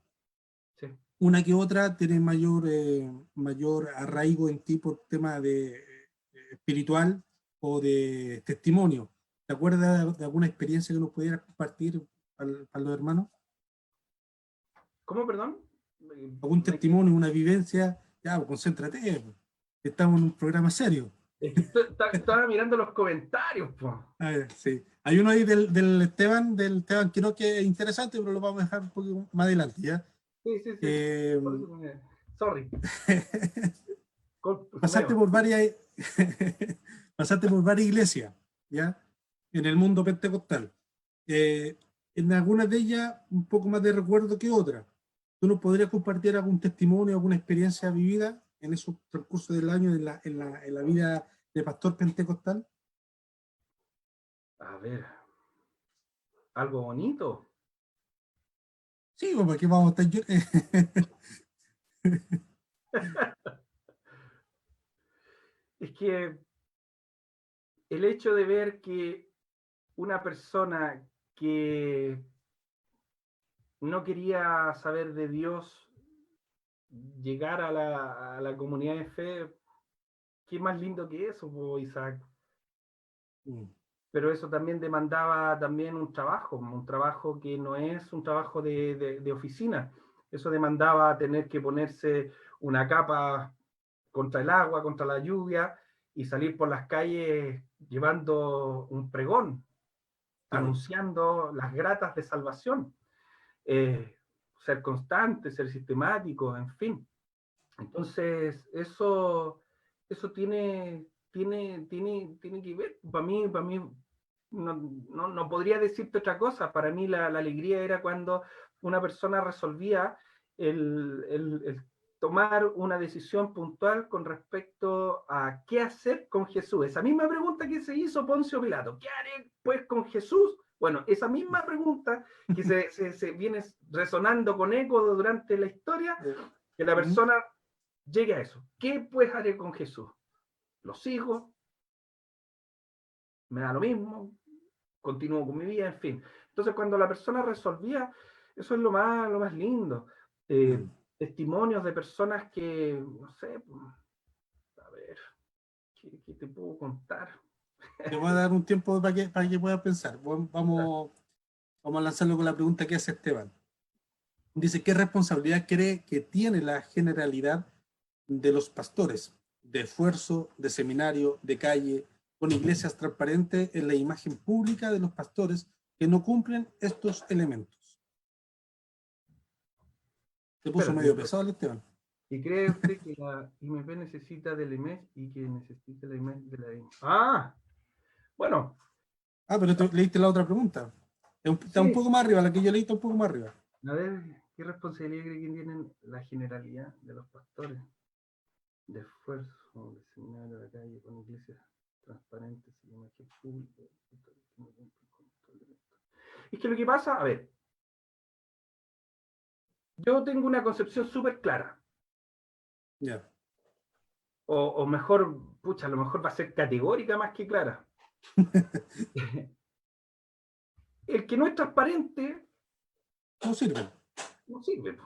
sí.
Una que otra tiene mayor arraigo en ti por tema de espiritual o de testimonio. ¿Te acuerdas de alguna experiencia que nos pudieras compartir para los hermanos?
¿Cómo, perdón?
¿Algún
Me quedé-
testimonio, una vivencia? Ya, pues, concéntrate, pues. Estamos en un programa serio.
Es que estaba mirando los comentarios, po.
A ver, sí. Hay uno ahí del Esteban Quiroz que es interesante, pero lo vamos a dejar un poco más adelante, ¿ya?
Sí, sí, sí.
Eh,
Por eso sorry.
pasaste
Meo.
por varias, pasaste por varias iglesias, ¿ya? En el mundo pentecostal. Eh, en algunas de ellas, un poco más de recuerdo que otras. ¿Tú nos podrías compartir algún testimonio, alguna experiencia vivida en esos transcurso del año en la vida de pastor pentecostal?
A ver, algo bonito.
Sí, pues aquí vamos a estar.
Es que el hecho de ver que una persona que no quería saber de Dios llegar a la comunidad de fe, qué más lindo que eso, po, Isaac. Pero eso también demandaba también un trabajo que no es un trabajo de oficina. Eso demandaba tener que ponerse una capa contra el agua, contra la lluvia, y salir por las calles llevando un pregón,
Claro.
anunciando las gratas de salvación. Eh, Ser constante, ser sistemático, en fin. Entonces, eso tiene que ver. Para mí no podría decirte otra cosa. Para mí la alegría era cuando una persona resolvía el tomar una decisión puntual con respecto a qué hacer con Jesús. Esa misma pregunta que se hizo Poncio Pilato. ¿Qué haré pues con Jesús? Bueno, esa misma pregunta que se viene resonando con eco durante la historia, que la persona llegue a eso. ¿Qué pues haré con Jesús? ¿Lo sigo? ¿Me da lo mismo? ¿Continúo con mi vida? En fin. Entonces, cuando la persona resolvía, eso es lo más lindo. Eh, Testimonios de personas que, no sé, a ver, ¿qué te puedo contar?
Te voy a dar un tiempo para que puedas pensar. Vamos a lanzarlo con la pregunta que hace Esteban. Dice, ¿qué responsabilidad cree que tiene la generalidad de los pastores, de esfuerzo, de seminario, de calle, con iglesias transparentes en la imagen pública de los pastores que no cumplen estos elementos? Se puso
Espérate,
medio pesado el Esteban.
¿y cree usted que la IMP necesita del IMES y que necesita la IMES de la IMP? Ah, bueno,
Ah, pero tú leíste la otra pregunta. Está un
sí.
poco más arriba, la que yo leí está un poco más arriba.
A ver, ¿qué responsabilidad cree que tienen la generalidad de los pastores? De esfuerzo, de seminario de la calle, con iglesias transparentes y imagen pública. Es que lo que pasa, a ver, yo tengo una concepción súper clara,
Ya.
o mejor, pucha, a lo mejor va a ser categórica más que clara. El que no es transparente
No sirve.
no sirve.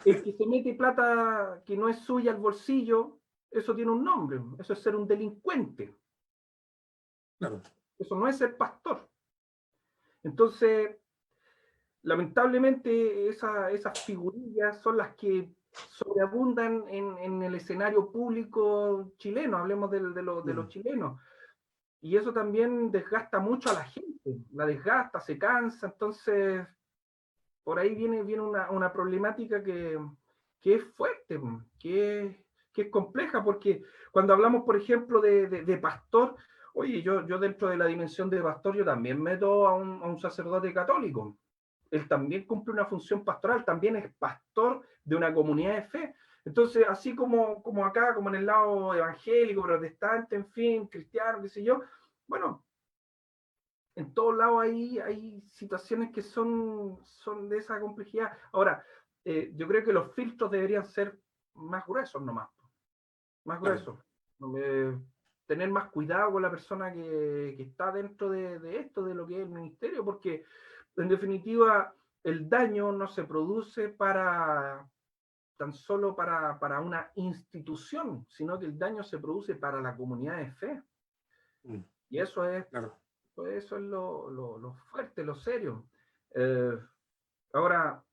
El que se mete plata que no es suya al bolsillo, eso tiene un nombre, eso es ser un delincuente,
Claro.
eso no es ser pastor. Entonces, lamentablemente esas figurillas son las que sobreabundan en el escenario público chileno, hablemos de los chilenos. Y eso también desgasta mucho a la gente, la desgasta, se cansa, entonces por ahí viene una problemática que es fuerte, que es compleja, porque cuando hablamos, por ejemplo, de pastor, oye, yo dentro de la dimensión de pastor, yo también meto a un sacerdote católico. Él también cumple una función pastoral, también es pastor de una comunidad de fe. Entonces, así como acá, como en el lado evangélico, protestante, en fin, cristiano, qué sé yo, bueno, en todos lados hay situaciones que son de esa complejidad. Ahora, yo creo que los filtros deberían ser más gruesos nomás, más
Claro.
gruesos. Tener más cuidado con la persona que está dentro de esto, de lo que es el ministerio, porque en definitiva el daño no se produce tan solo para una institución, sino que el daño se produce para la comunidad de fe. Y
Claro.
eso es lo fuerte, lo serio. Eh, Ahora,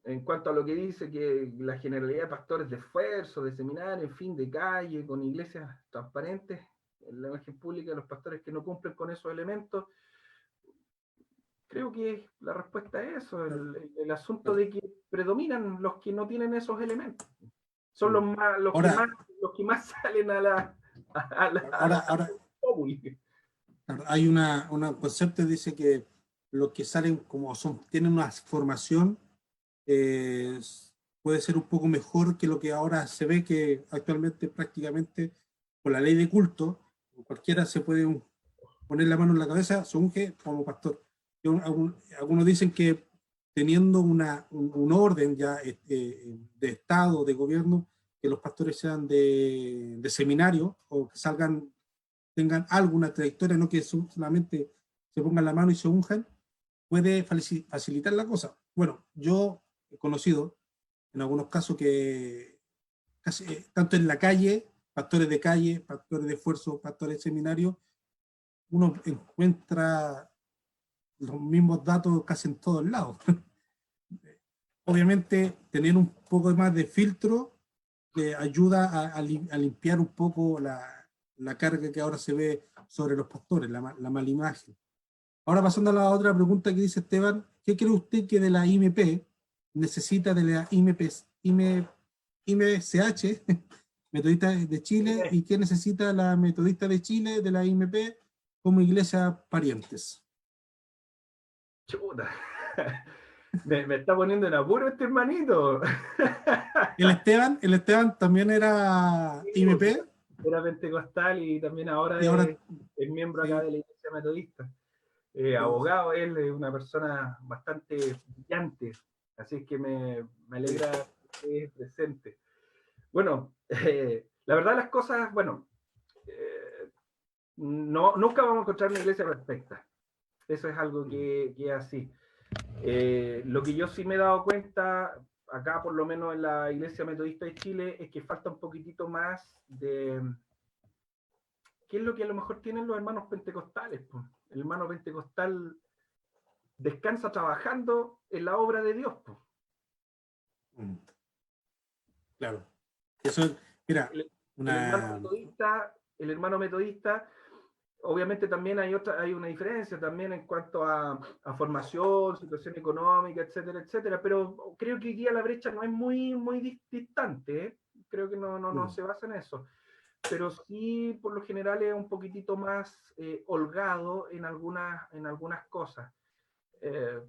en cuanto a lo que dice que la generalidad de pastores de esfuerzo, de seminario, en fin, de calle, con iglesias transparentes, en la imagen pública de los pastores que no cumplen con esos elementos, creo que la respuesta es eso, el asunto de que predominan los que no tienen esos elementos. Son los más,
Ahora,
los que más salen a la
ahora hay un concepto que dice que los que salen como tienen una formación, eh, puede ser un poco mejor que lo que ahora se ve, que actualmente prácticamente por la ley de culto, cualquiera se puede poner la mano en la cabeza, se unge como pastor. Algunos dicen que teniendo un orden ya de Estado, de gobierno, que los pastores sean de seminario o que salgan, tengan alguna trayectoria, no que solamente se pongan la mano y se unjan, puede facilitar la cosa. Bueno, yo he conocido en algunos casos que casi, tanto en la calle, pastores de esfuerzo, pastores de seminario, uno encuentra los mismos datos casi en todos lados. Obviamente, tener un poco más de filtro ayuda a limpiar un poco la carga que ahora se ve sobre los pastores, la mala imagen. Ahora pasando a la otra pregunta que dice Esteban, ¿qué cree usted que de la IMP necesita de la IMCH, Metodista de Chile, y qué necesita la Metodista de Chile de la IMP como iglesia parientes?
Chuta. Me está poniendo en apuro este hermanito.
El Esteban también era
Sí,
IMP
era pentecostal y también ahora
y ahora
es miembro acá
sí,
de la Iglesia Metodista.
sí,
Abogado, él es una persona bastante brillante, así es que me
sí.
alegra que esté presente. Bueno, la verdad las cosas, bueno, no, nunca vamos a encontrar una iglesia perfecta. Eso es algo que es así. Lo que yo sí me he dado cuenta, acá por lo menos en la Iglesia Metodista de Chile, es que falta un poquitito más de qué es lo que a lo mejor tienen los hermanos pentecostales. Pues. El hermano pentecostal descansa trabajando en la obra de Dios. Pues.
Claro. Eso, mira,
El
una...
hermano metodista, obviamente también hay una diferencia también en cuanto a formación, situación económica, etcétera, etcétera, pero creo que hoy día la brecha no es muy distante, ¿eh? Creo que no se basa en eso, pero sí por lo general es un poquitito más holgado en algunas cosas. Eh,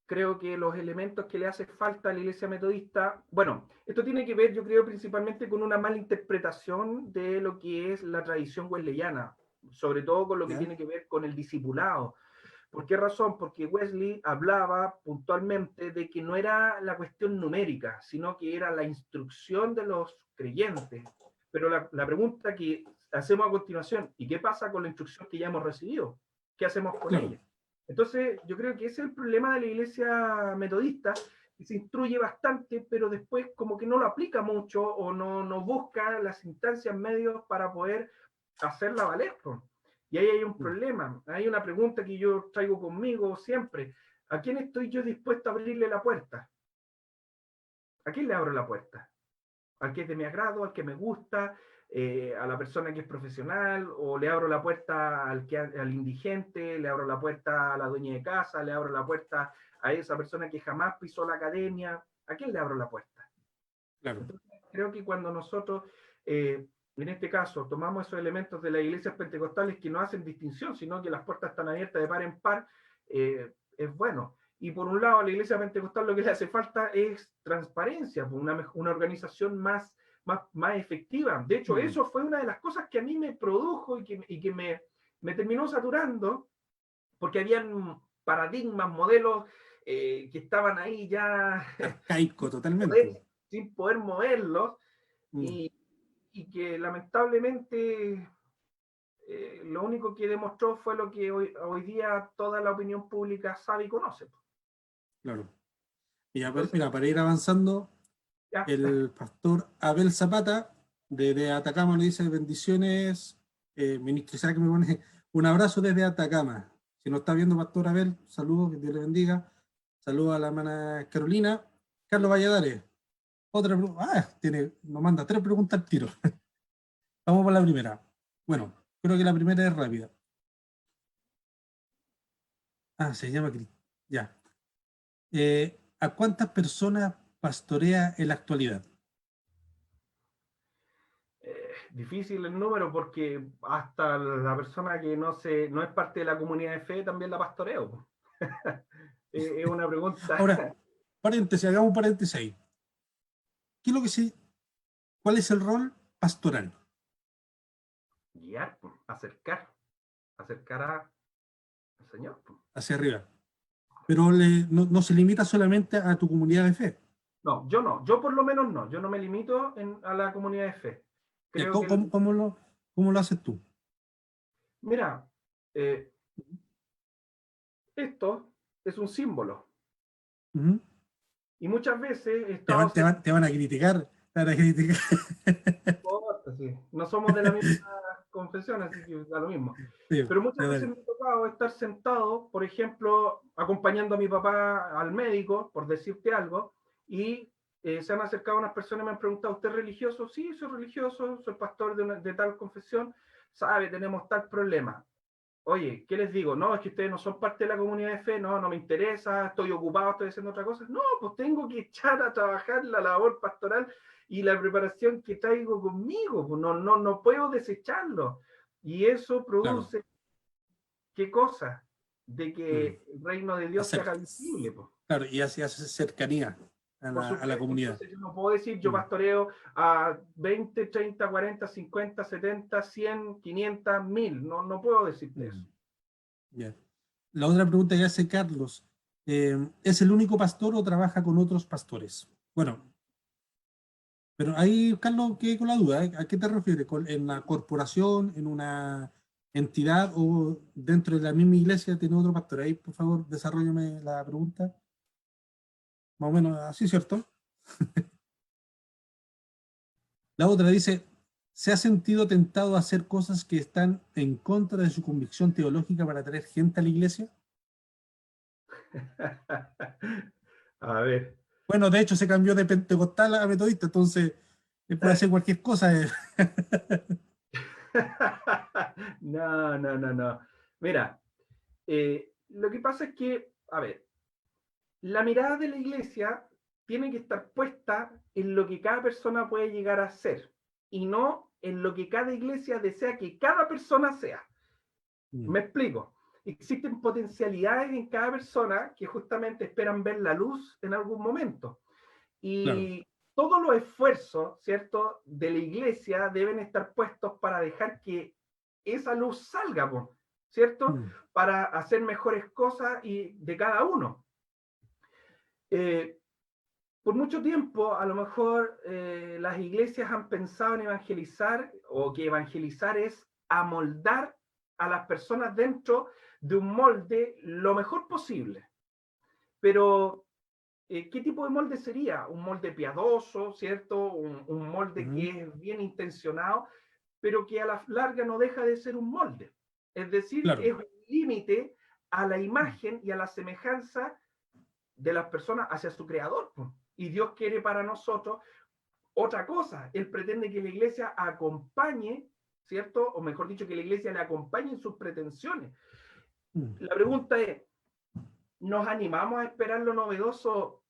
Creo que los elementos que le hace falta a la iglesia metodista, bueno, esto tiene que ver, yo creo, principalmente con una mala interpretación de lo que es la tradición wesleyana, sobre todo con lo que
¿Ya?
tiene que ver con el discipulado. ¿Por qué razón? Porque Wesley hablaba puntualmente de que no era la cuestión numérica, sino que era la instrucción de los creyentes. Pero la pregunta que hacemos a continuación, ¿y qué pasa con la instrucción que ya hemos recibido? ¿Qué hacemos con
Claro.
ella? Entonces, yo creo que ese es el problema de la iglesia metodista, que se instruye bastante, pero después como que no lo aplica mucho o no busca las instancias, medios para poder hacerla valer. Y ahí hay un problema, hay una pregunta que yo traigo conmigo siempre. ¿A quién estoy yo dispuesto a abrirle la puerta? ¿A quién le abro la puerta? ¿Al que es de mi agrado, al que me gusta, a la persona que es profesional, o le abro la puerta al indigente, le abro la puerta a la dueña de casa, le abro la puerta a esa persona que jamás pisó la academia? ¿A quién le abro la puerta?
Claro.
Entonces, creo que cuando nosotros, en este caso, tomamos esos elementos de las iglesias pentecostales que no hacen distinción, sino que las puertas están abiertas de par en par, es bueno. Y por un lado, a la iglesia pentecostal lo que le hace falta es transparencia, una organización más efectiva. De hecho, eso fue una de las cosas que a mí me produjo y que me terminó saturando, porque habían paradigmas, modelos que estaban ahí ya
Arcaico totalmente.
sin poder moverlos
Mm,
y, y que lamentablemente lo único que demostró fue lo que hoy día toda la opinión pública sabe y conoce.
claro. Y
Entonces,
mira, para ir avanzando,
ya,
el pastor Abel Zapata de Atacama nos dice bendiciones, ministro Isaac me pone un abrazo desde Atacama. Si nos está viendo Pastor Abel, saludos, que Dios le bendiga. Saludos a la hermana Carolina. Carlos Valladares. Otra pregunta. Nos manda 3 preguntas al tiro. Vamos por la primera. Bueno, creo que la primera es rápida. Se llama ya. ¿A cuántas personas pastorea en la actualidad?
Difícil el número porque hasta la persona que no es parte de la comunidad de fe también la pastoreo. Es una pregunta.
Ahora, paréntesis, hagamos un paréntesis ahí. ¿Qué es lo que ¿Cuál es el rol pastoral?
Guiar, acercar al Señor.
Hacia arriba. Pero no se limita solamente a tu comunidad de fe.
No, yo por lo menos no, yo no me limito a la comunidad de fe. Creo que
¿Cómo lo haces tú?
mira, esto es un símbolo.
Uh-huh.
Y muchas veces
te van a criticar. Te van a criticar.
No somos de la misma confesión, así que da lo mismo.
Sí,
pero muchas veces me ha tocado estar sentado, por ejemplo, acompañando a mi papá al médico, por decirte algo, y se han acercado unas personas y me han preguntado, ¿usted es religioso? Sí, soy religioso, soy pastor de tal confesión, sabe, tenemos tal problema. Oye, ¿qué les digo? No, es que ustedes no son parte de la comunidad de fe, no me interesa, estoy ocupado, estoy haciendo otra cosa. No, pues tengo que echar a trabajar la labor pastoral y la preparación que traigo conmigo, pues no puedo desecharlo. Y eso produce, claro. ¿Qué cosa? De que el reino de Dios se haga visible. Pues.
Claro, y así hace cercanía a la comunidad.
Entonces yo no puedo decir, yo pastoreo a 20, 30, 40, 50, 70, 100, 500, 1000. No puedo decirte eso.
Yeah. La otra pregunta que hace Carlos, ¿es el único pastor o trabaja con otros pastores? Bueno, pero ahí, Carlos, quedé con la duda, ¿a qué te refieres? ¿En la corporación, en una entidad o dentro de la misma iglesia tiene otro pastor? Ahí, por favor, desarrollame la pregunta. Más o menos así, ¿cierto? La otra dice, ¿se ha sentido tentado a hacer cosas que están en contra de su convicción teológica para traer gente a la iglesia?
A ver.
Bueno, de hecho se cambió de pentecostal a metodista, entonces puede hacer cualquier cosa.
No. Mira, lo que pasa es que, a ver, la mirada de la iglesia tiene que estar puesta en lo que cada persona puede llegar a ser y no en lo que cada iglesia desea que cada persona sea. Me explico. Existen potencialidades en cada persona que justamente esperan ver la luz en algún momento. Y claro. Todos los esfuerzos, ¿cierto?, de la iglesia deben estar puestos para dejar que esa luz salga, ¿cierto? Para hacer mejores cosas y de cada uno. Por mucho tiempo, a lo mejor las iglesias han pensado en evangelizar, o que evangelizar es amoldar a las personas dentro de un molde lo mejor posible. Pero, ¿qué tipo de molde sería? Un molde piadoso, ¿cierto? Un molde que es bien intencionado, pero que a la larga no deja de ser un molde. Es decir, claro. Es un límite a la imagen y a la semejanza de las personas hacia su creador. Y Dios quiere para nosotros otra cosa. Él pretende que la iglesia acompañe, ¿cierto? O mejor dicho, que la iglesia le acompañe en sus pretensiones. La pregunta es, ¿nos animamos a esperar lo novedoso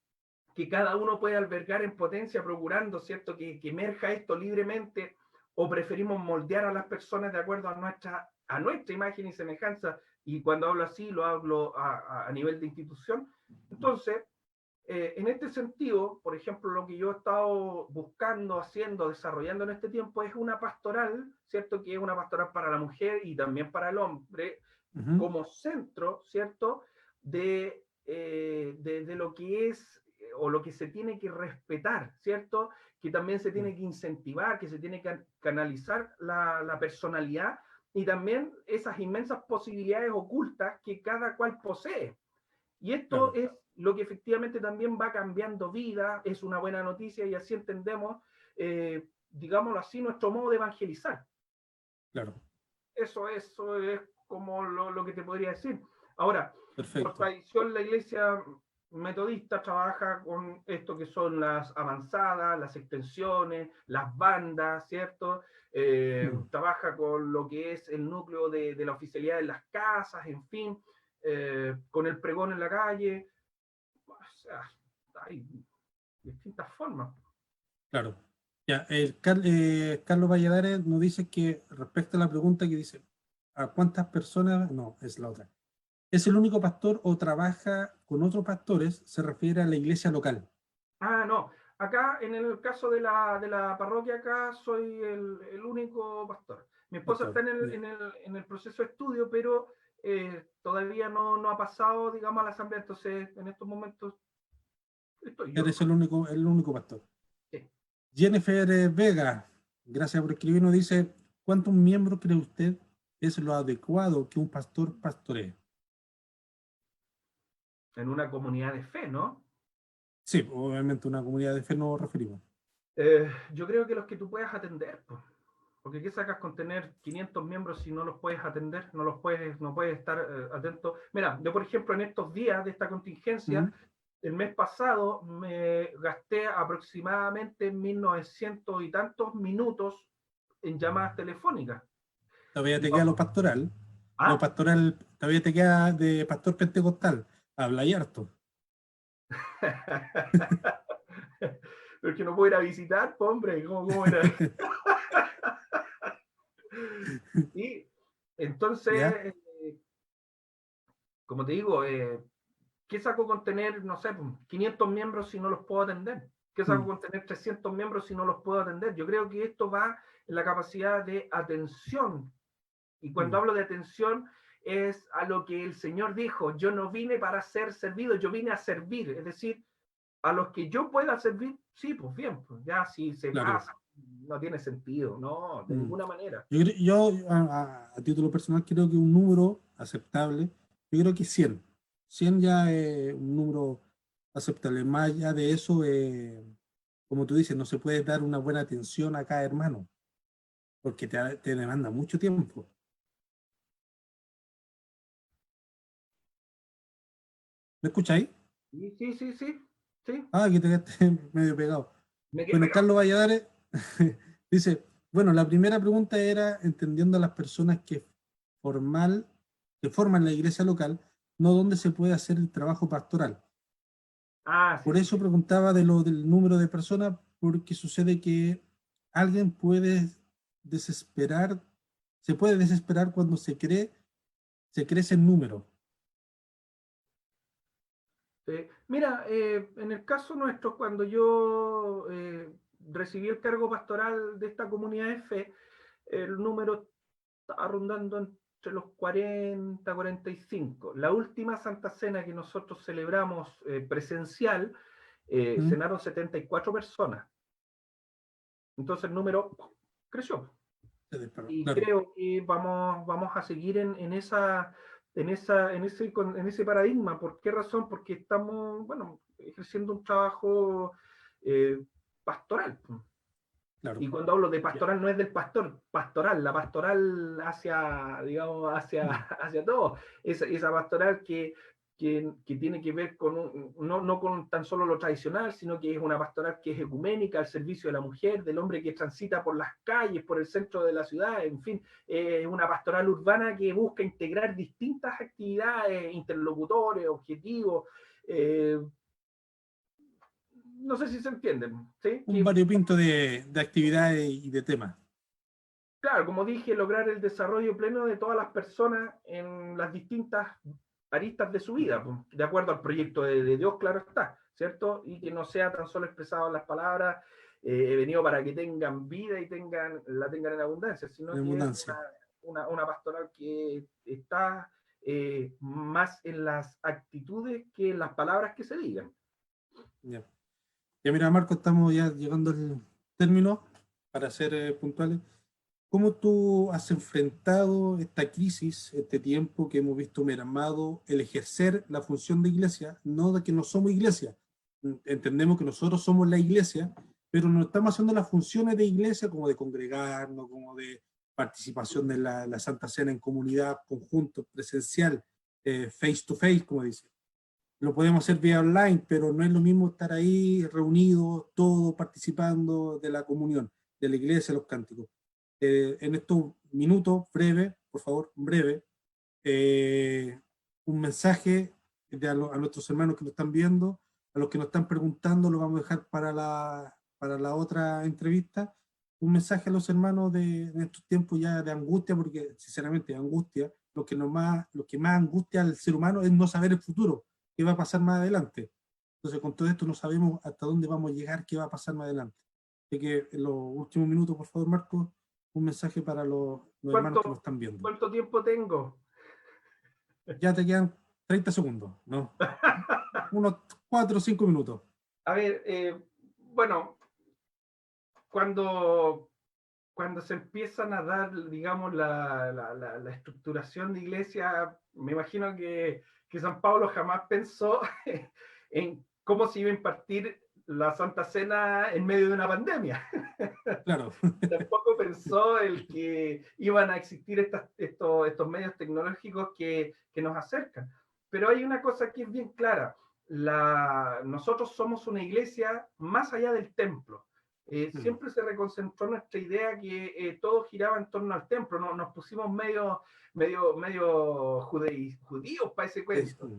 que cada uno puede albergar en potencia, procurando, ¿cierto?, que emerja esto libremente, o preferimos moldear a las personas de acuerdo a nuestra imagen y semejanza? Y cuando hablo así, lo hablo a nivel de institución. Entonces, en este sentido, por ejemplo, lo que yo he estado buscando, haciendo, desarrollando en este tiempo es una pastoral, ¿cierto?, que es una pastoral para la mujer y también para el hombre, como centro, ¿cierto?, de lo que es o lo que se tiene que respetar, ¿cierto?, que también se tiene que incentivar, que se tiene que canalizar la personalidad y también esas inmensas posibilidades ocultas que cada cual posee. Y esto claro. Es lo que efectivamente también va cambiando vida, es una buena noticia, y así entendemos, digámoslo así, nuestro modo de evangelizar.
Claro.
Eso es como lo que te podría decir. Ahora,
perfecto.
Por tradición la iglesia metodista trabaja con esto que son las avanzadas, las extensiones, las bandas, ¿cierto? Trabaja con lo que es el núcleo de la oficialidad en las casas, en fin, con el pregón en la calle. O sea, hay distintas formas.
Claro. Ya, Carlos Valladares nos dice que respecto a la pregunta que dice, ¿a cuántas personas? No, es la otra. ¿Es el único pastor o trabaja con otros pastores? Se refiere a la iglesia local.
Ah, no. Acá, en el caso de la parroquia, acá soy el único pastor. Mi esposa está
Pastor.
en el proceso de estudio, pero todavía no ha pasado, digamos, a la asamblea. Entonces, en estos momentos, estoy yo.
Eres el único pastor.
Sí.
Jennifer Vega, gracias por escribirnos, dice, ¿cuántos miembros cree usted es lo adecuado que un pastor pastoree?
En una comunidad de fe, ¿no?
Sí, obviamente una comunidad de fe nos referimos.
Yo creo que los que tú puedas atender, pues. Porque ¿qué sacas con tener 500 miembros si no los puedes atender? No puedes estar atento. Mira, yo por ejemplo en estos días de esta contingencia, el mes pasado me gasté aproximadamente 1900 y tantos minutos en llamadas telefónicas.
Todavía
Y
te queda lo pastoral. Lo
¿Ah?
pastoral, todavía te queda de pastor pentecostal. Habla y harto.
Pero es que no puedo ir a visitar, pues, hombre, ¿cómo era? Y entonces,
¿Ya?
como te digo, ¿qué saco con tener, no sé, 500 miembros si no los puedo atender? ¿Qué saco
Mm,
con tener 300 miembros si no los puedo atender? Yo creo que esto va en la capacidad de atención. Y cuando
mm.
hablo de atención es a lo que el Señor dijo, yo no vine para ser servido, yo vine a servir. Es decir, a los que yo pueda servir, sí, pues bien, pues ya si se
Claro.
pasa, no tiene sentido, no, de
Mm.
ninguna manera.
Yo a título personal creo que un número aceptable, yo creo que 100. 100 ya es un número aceptable. Más allá de eso, como tú dices, no se puede dar una buena atención a cada hermano, porque te demanda mucho tiempo. ¿Me escucháis?
Sí, sí, sí, sí, sí,
Ah, que te quedaste medio pegado.
me quedé
Bueno,
pegado.
Carlos Valladares dice, bueno, la primera pregunta era entendiendo a las personas formal, que forman la iglesia local, no dónde se puede hacer el trabajo pastoral.
Ah, sí,
Por
sí,
eso
sí.
preguntaba del número de personas, porque sucede que alguien puede desesperar, se puede desesperar cuando se crece el número.
Mira, en el caso nuestro, cuando yo recibí el cargo pastoral de esta comunidad de fe, el número estaba rondando entre los 40, 45. La última Santa Cena que nosotros celebramos presencial,
¿Mm?
cenaron 74 personas. Entonces el número creció.
Se disparó,
Y
claro.
creo que vamos a seguir en ese paradigma. ¿Por qué razón? Porque estamos, bueno, ejerciendo un trabajo pastoral.
Claro.
Y cuando hablo de
Ya.
pastoral, no es del pastor, pastoral, la pastoral hacia, digamos, hacia,
Mm.
hacia todo. Esa pastoral que tiene que ver con, no con tan solo lo tradicional, sino que es una pastoral que es ecuménica, al servicio de la mujer, del hombre que transita por las calles, por el centro de la ciudad, en fin, es una pastoral urbana que busca integrar distintas actividades, interlocutores, objetivos, no sé si se entienden, ¿sí?
Un variopinto de actividades y de temas.
Claro, como dije, lograr el desarrollo pleno de todas las personas en las distintas aristas de su vida, pues, de acuerdo al proyecto de Dios, claro está, ¿cierto? Y que no sea tan solo expresado en las palabras, he venido para que tengan vida y la tengan en abundancia, sino
En
que es
abundancia.
una pastoral que está más en las actitudes que en las palabras que se digan.
Ya. Ya mira, Marco, estamos ya llegando al término para ser puntuales. ¿Cómo tú has enfrentado esta crisis, este tiempo que hemos visto mermado el ejercer la función de iglesia? No de que no somos iglesia. Entendemos que nosotros somos la iglesia, pero no estamos haciendo las funciones de iglesia como de congregarnos, como de participación de la Santa Cena en comunidad, conjunto, presencial, face to face, como dice. lo podemos hacer vía online, pero no es lo mismo estar ahí reunidos, todos participando de la comunión, de la iglesia, los cánticos. En estos minutos, breve, por favor, breve, un mensaje a nuestros hermanos que nos están viendo, a los que nos están preguntando, lo vamos a dejar para la otra entrevista, un mensaje a los hermanos de estos tiempos ya de angustia, porque sinceramente angustia, lo que más angustia al ser humano es no saber el futuro, qué va a pasar más adelante. Entonces con todo esto no sabemos hasta dónde vamos a llegar, qué va a pasar más adelante. Así que en los últimos minutos, por favor, Marco, un mensaje para los hermanos que nos están viendo.
¿Cuánto tiempo tengo?
Ya te quedan 30 segundos, ¿no? Unos 4 o 5 minutos.
A ver, bueno, cuando se empiezan a dar, digamos, la estructuración de iglesia, me imagino que San Pablo jamás pensó en cómo se iba a impartir la Santa Cena en medio de una pandemia.
Claro.
Tampoco pensó el que iban a existir estos medios tecnológicos que nos acercan. Pero hay una cosa que es bien clara. Nosotros somos una iglesia más allá del templo. Siempre se reconcentró nuestra idea que todo giraba en torno al templo. Nos pusimos medio judíos para ese cuento.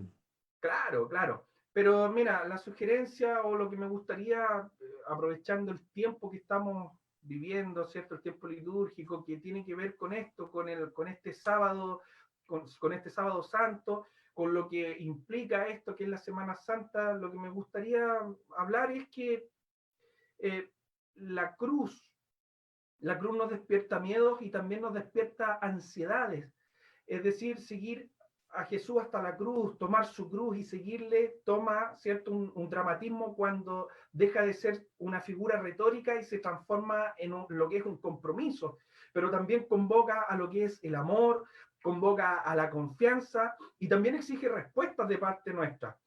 Claro, claro. Pero mira, la sugerencia o lo que me gustaría, aprovechando el tiempo que estamos viviendo, ¿cierto? El tiempo litúrgico que tiene que ver con esto, con este sábado, con este sábado santo, con lo que implica esto que es la Semana Santa, lo que me gustaría hablar es que la cruz nos despierta miedos y también nos despierta ansiedades. Es decir, seguir a Jesús hasta la cruz, tomar su cruz y seguirle, toma, ¿cierto?, un dramatismo cuando deja de ser una figura retórica y se transforma en lo que es un compromiso, pero también convoca a lo que es el amor, convoca a la confianza y también exige respuestas de parte nuestra.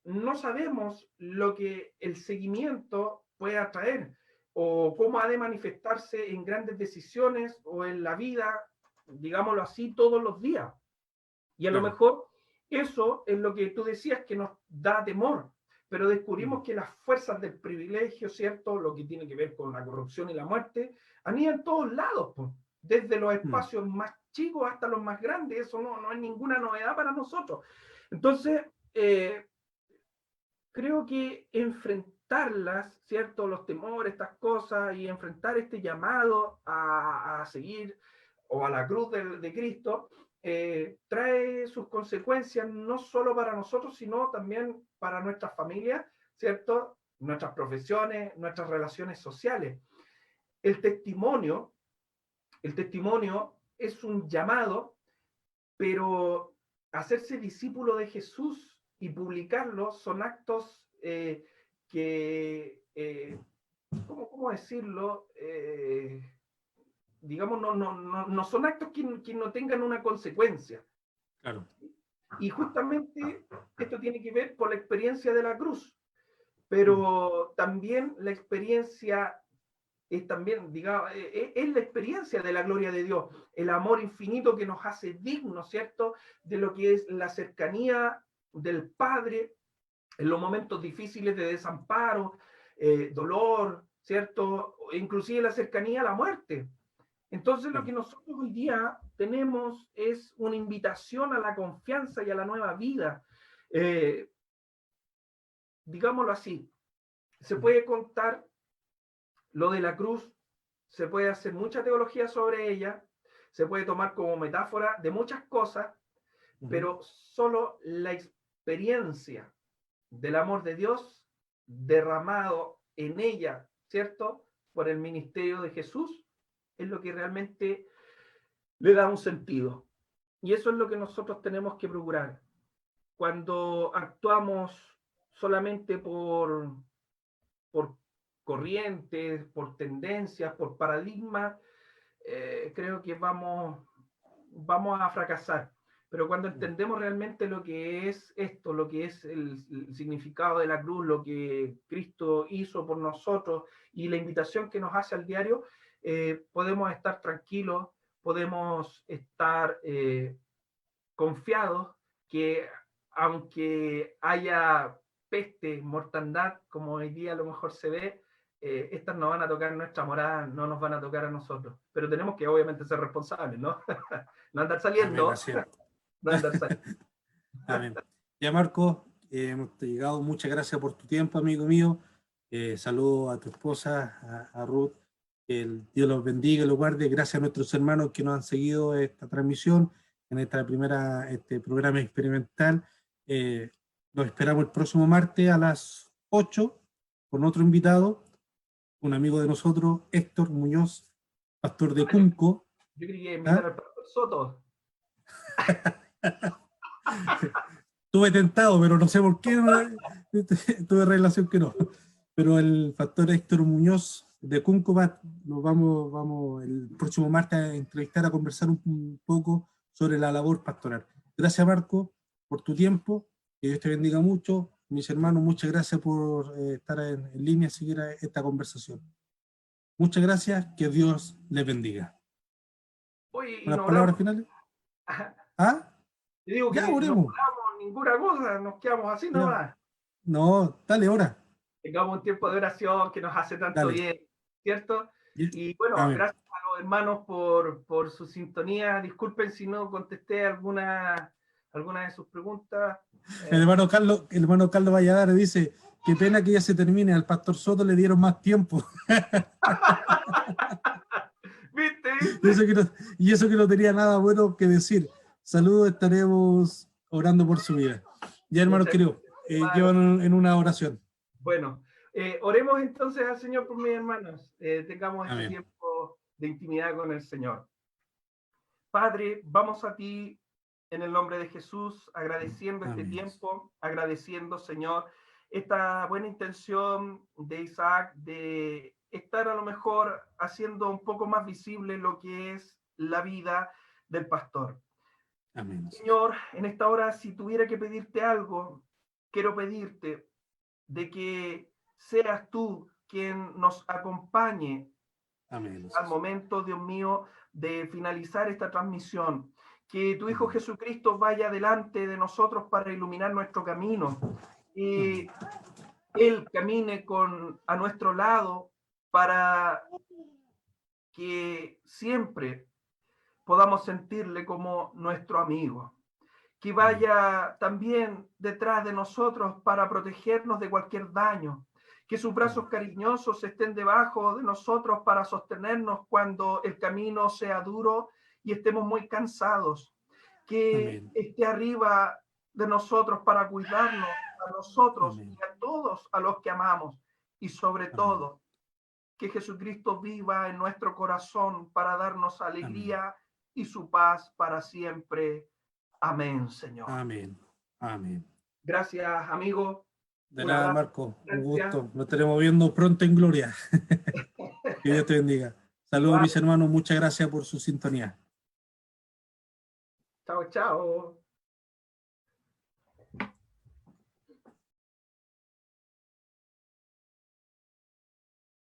No sabemos lo que el seguimiento puede atraer o cómo ha de manifestarse en grandes decisiones o en la vida, digámoslo así, todos los días. Y a lo mejor eso es lo que tú decías que nos da temor, pero descubrimos que las fuerzas del privilegio, ¿cierto? Lo que tiene que ver con la corrupción y la muerte, han ido en todos lados, pues, desde los espacios más chicos hasta los más grandes. Eso no es ninguna novedad para nosotros. Entonces, creo que enfrentarlas, ¿cierto? Los temores, estas cosas, y enfrentar este llamado a seguir o a la cruz de Cristo, trae sus consecuencias no solo para nosotros, sino también para nuestras familias, ¿cierto? Nuestras profesiones, nuestras relaciones sociales. El testimonio es un llamado, pero hacerse discípulo de Jesús y publicarlo son actos que, ¿cómo decirlo? Digamos, no son actos que no tengan una consecuencia.
Claro.
Y justamente esto tiene que ver con la experiencia de la cruz, pero también la experiencia es también, digamos, es la experiencia de la gloria de Dios, el amor infinito que nos hace dignos, ¿cierto?, de lo que es la cercanía del Padre en los momentos difíciles de desamparo, dolor, ¿cierto?, inclusive la cercanía a la muerte. Entonces lo que nosotros hoy día tenemos es una invitación a la confianza y a la nueva vida. Digámoslo así, se puede contar lo de la cruz, se puede hacer mucha teología sobre ella, se puede tomar como metáfora de muchas cosas, pero solo la experiencia del amor de Dios derramado en ella, ¿cierto?, por el ministerio de Jesús, es lo que realmente le da un sentido. Y eso es lo que nosotros tenemos que procurar. Cuando actuamos solamente por corrientes, por tendencias, por paradigmas, creo que vamos a fracasar. Pero cuando entendemos realmente lo que es esto, lo que es el significado de la cruz, lo que Cristo hizo por nosotros y la invitación que nos hace al diario, podemos estar tranquilos, podemos estar confiados que aunque haya peste, mortandad, como hoy día a lo mejor se ve, estas no van a tocar nuestra morada, no nos van a tocar a nosotros. Pero tenemos que obviamente ser responsables, ¿no? No andar
Amén,
saliendo,
así es.
no andar saliendo.
Amén. Ya, Marco, hemos llegado. Muchas gracias por tu tiempo, amigo mío. Saludo a tu esposa, a Ruth. Que el Dios los bendiga y los guarde. Gracias a nuestros hermanos que nos han seguido esta transmisión en esta primera programa experimental. Los esperamos el próximo martes a las 8 con otro invitado, un amigo de nosotros, Héctor Muñoz, pastor de Cunco.
Yo quería invitar
¿Ah?
al pastor Soto.
Estuve tentado, pero no sé por qué tuve relación que no. Pero el pastor Héctor Muñoz de Cunco vamos el próximo martes a entrevistar, a conversar un poco sobre la labor pastoral. Gracias, Marco, por tu tiempo. Que Dios te bendiga mucho. Mis hermanos, muchas gracias por estar en línea, seguir esta conversación. Muchas gracias, que Dios les bendiga.
Oye, y
¿Unas
no
palabras
hablamos.
finales? ¿Ah?
Yo digo que
Ya,
no
oremos.
hablamos ninguna cosa, nos quedamos así
Ya.
nomás.
No, dale, ora.
Tengamos un tiempo de oración que nos hace tanto
Dale.
bien, ¿cierto? Y bueno,
Amén.
gracias a los hermanos por su sintonía. Disculpen si no contesté alguna de sus preguntas.
El hermano Carlos Valladares dice, qué pena que ya se termine, al pastor Soto le dieron más tiempo.
¿Viste?
Y eso que no tenía nada bueno que decir. Saludos, estaremos orando por su vida. Ya, hermanos
Muchas
queridos,
gracias.
llevan en una oración.
Bueno, oremos entonces al Señor por mis hermanos. Tengamos este
Amén.
tiempo de intimidad con el Señor. Padre, vamos a ti en el nombre de Jesús, agradeciendo
Amén.
este tiempo, agradeciendo, Señor, esta buena intención de Isaac de estar a lo mejor haciendo un poco más visible lo que es la vida del pastor.
Amén.
Señor, en esta hora, si tuviera que pedirte algo, quiero pedirte de que seas tú quien nos acompañe.
Amén.
Al momento, Dios mío, de finalizar esta transmisión. Que tu Hijo Jesucristo vaya delante de nosotros para iluminar nuestro camino. Y Él camine a nuestro lado para que siempre podamos sentirle como nuestro amigo. Que vaya también detrás de nosotros para protegernos de cualquier daño. Que sus brazos cariñosos estén debajo de nosotros para sostenernos cuando el camino sea duro y estemos muy cansados. Que
Amén.
esté arriba de nosotros para cuidarnos a nosotros
Amén.
y a todos a los que amamos. Y sobre todo, que Jesucristo viva en nuestro corazón para darnos alegría y su paz para siempre. Amén, Señor.
Amén. Amén.
Gracias, amigo.
De
Un
nada,
abrazo.
Marco. Un gusto. Nos estaremos viendo pronto en gloria. Que Dios te bendiga. Saludos, mis hermanos. Muchas gracias por su sintonía.
Chao, chao.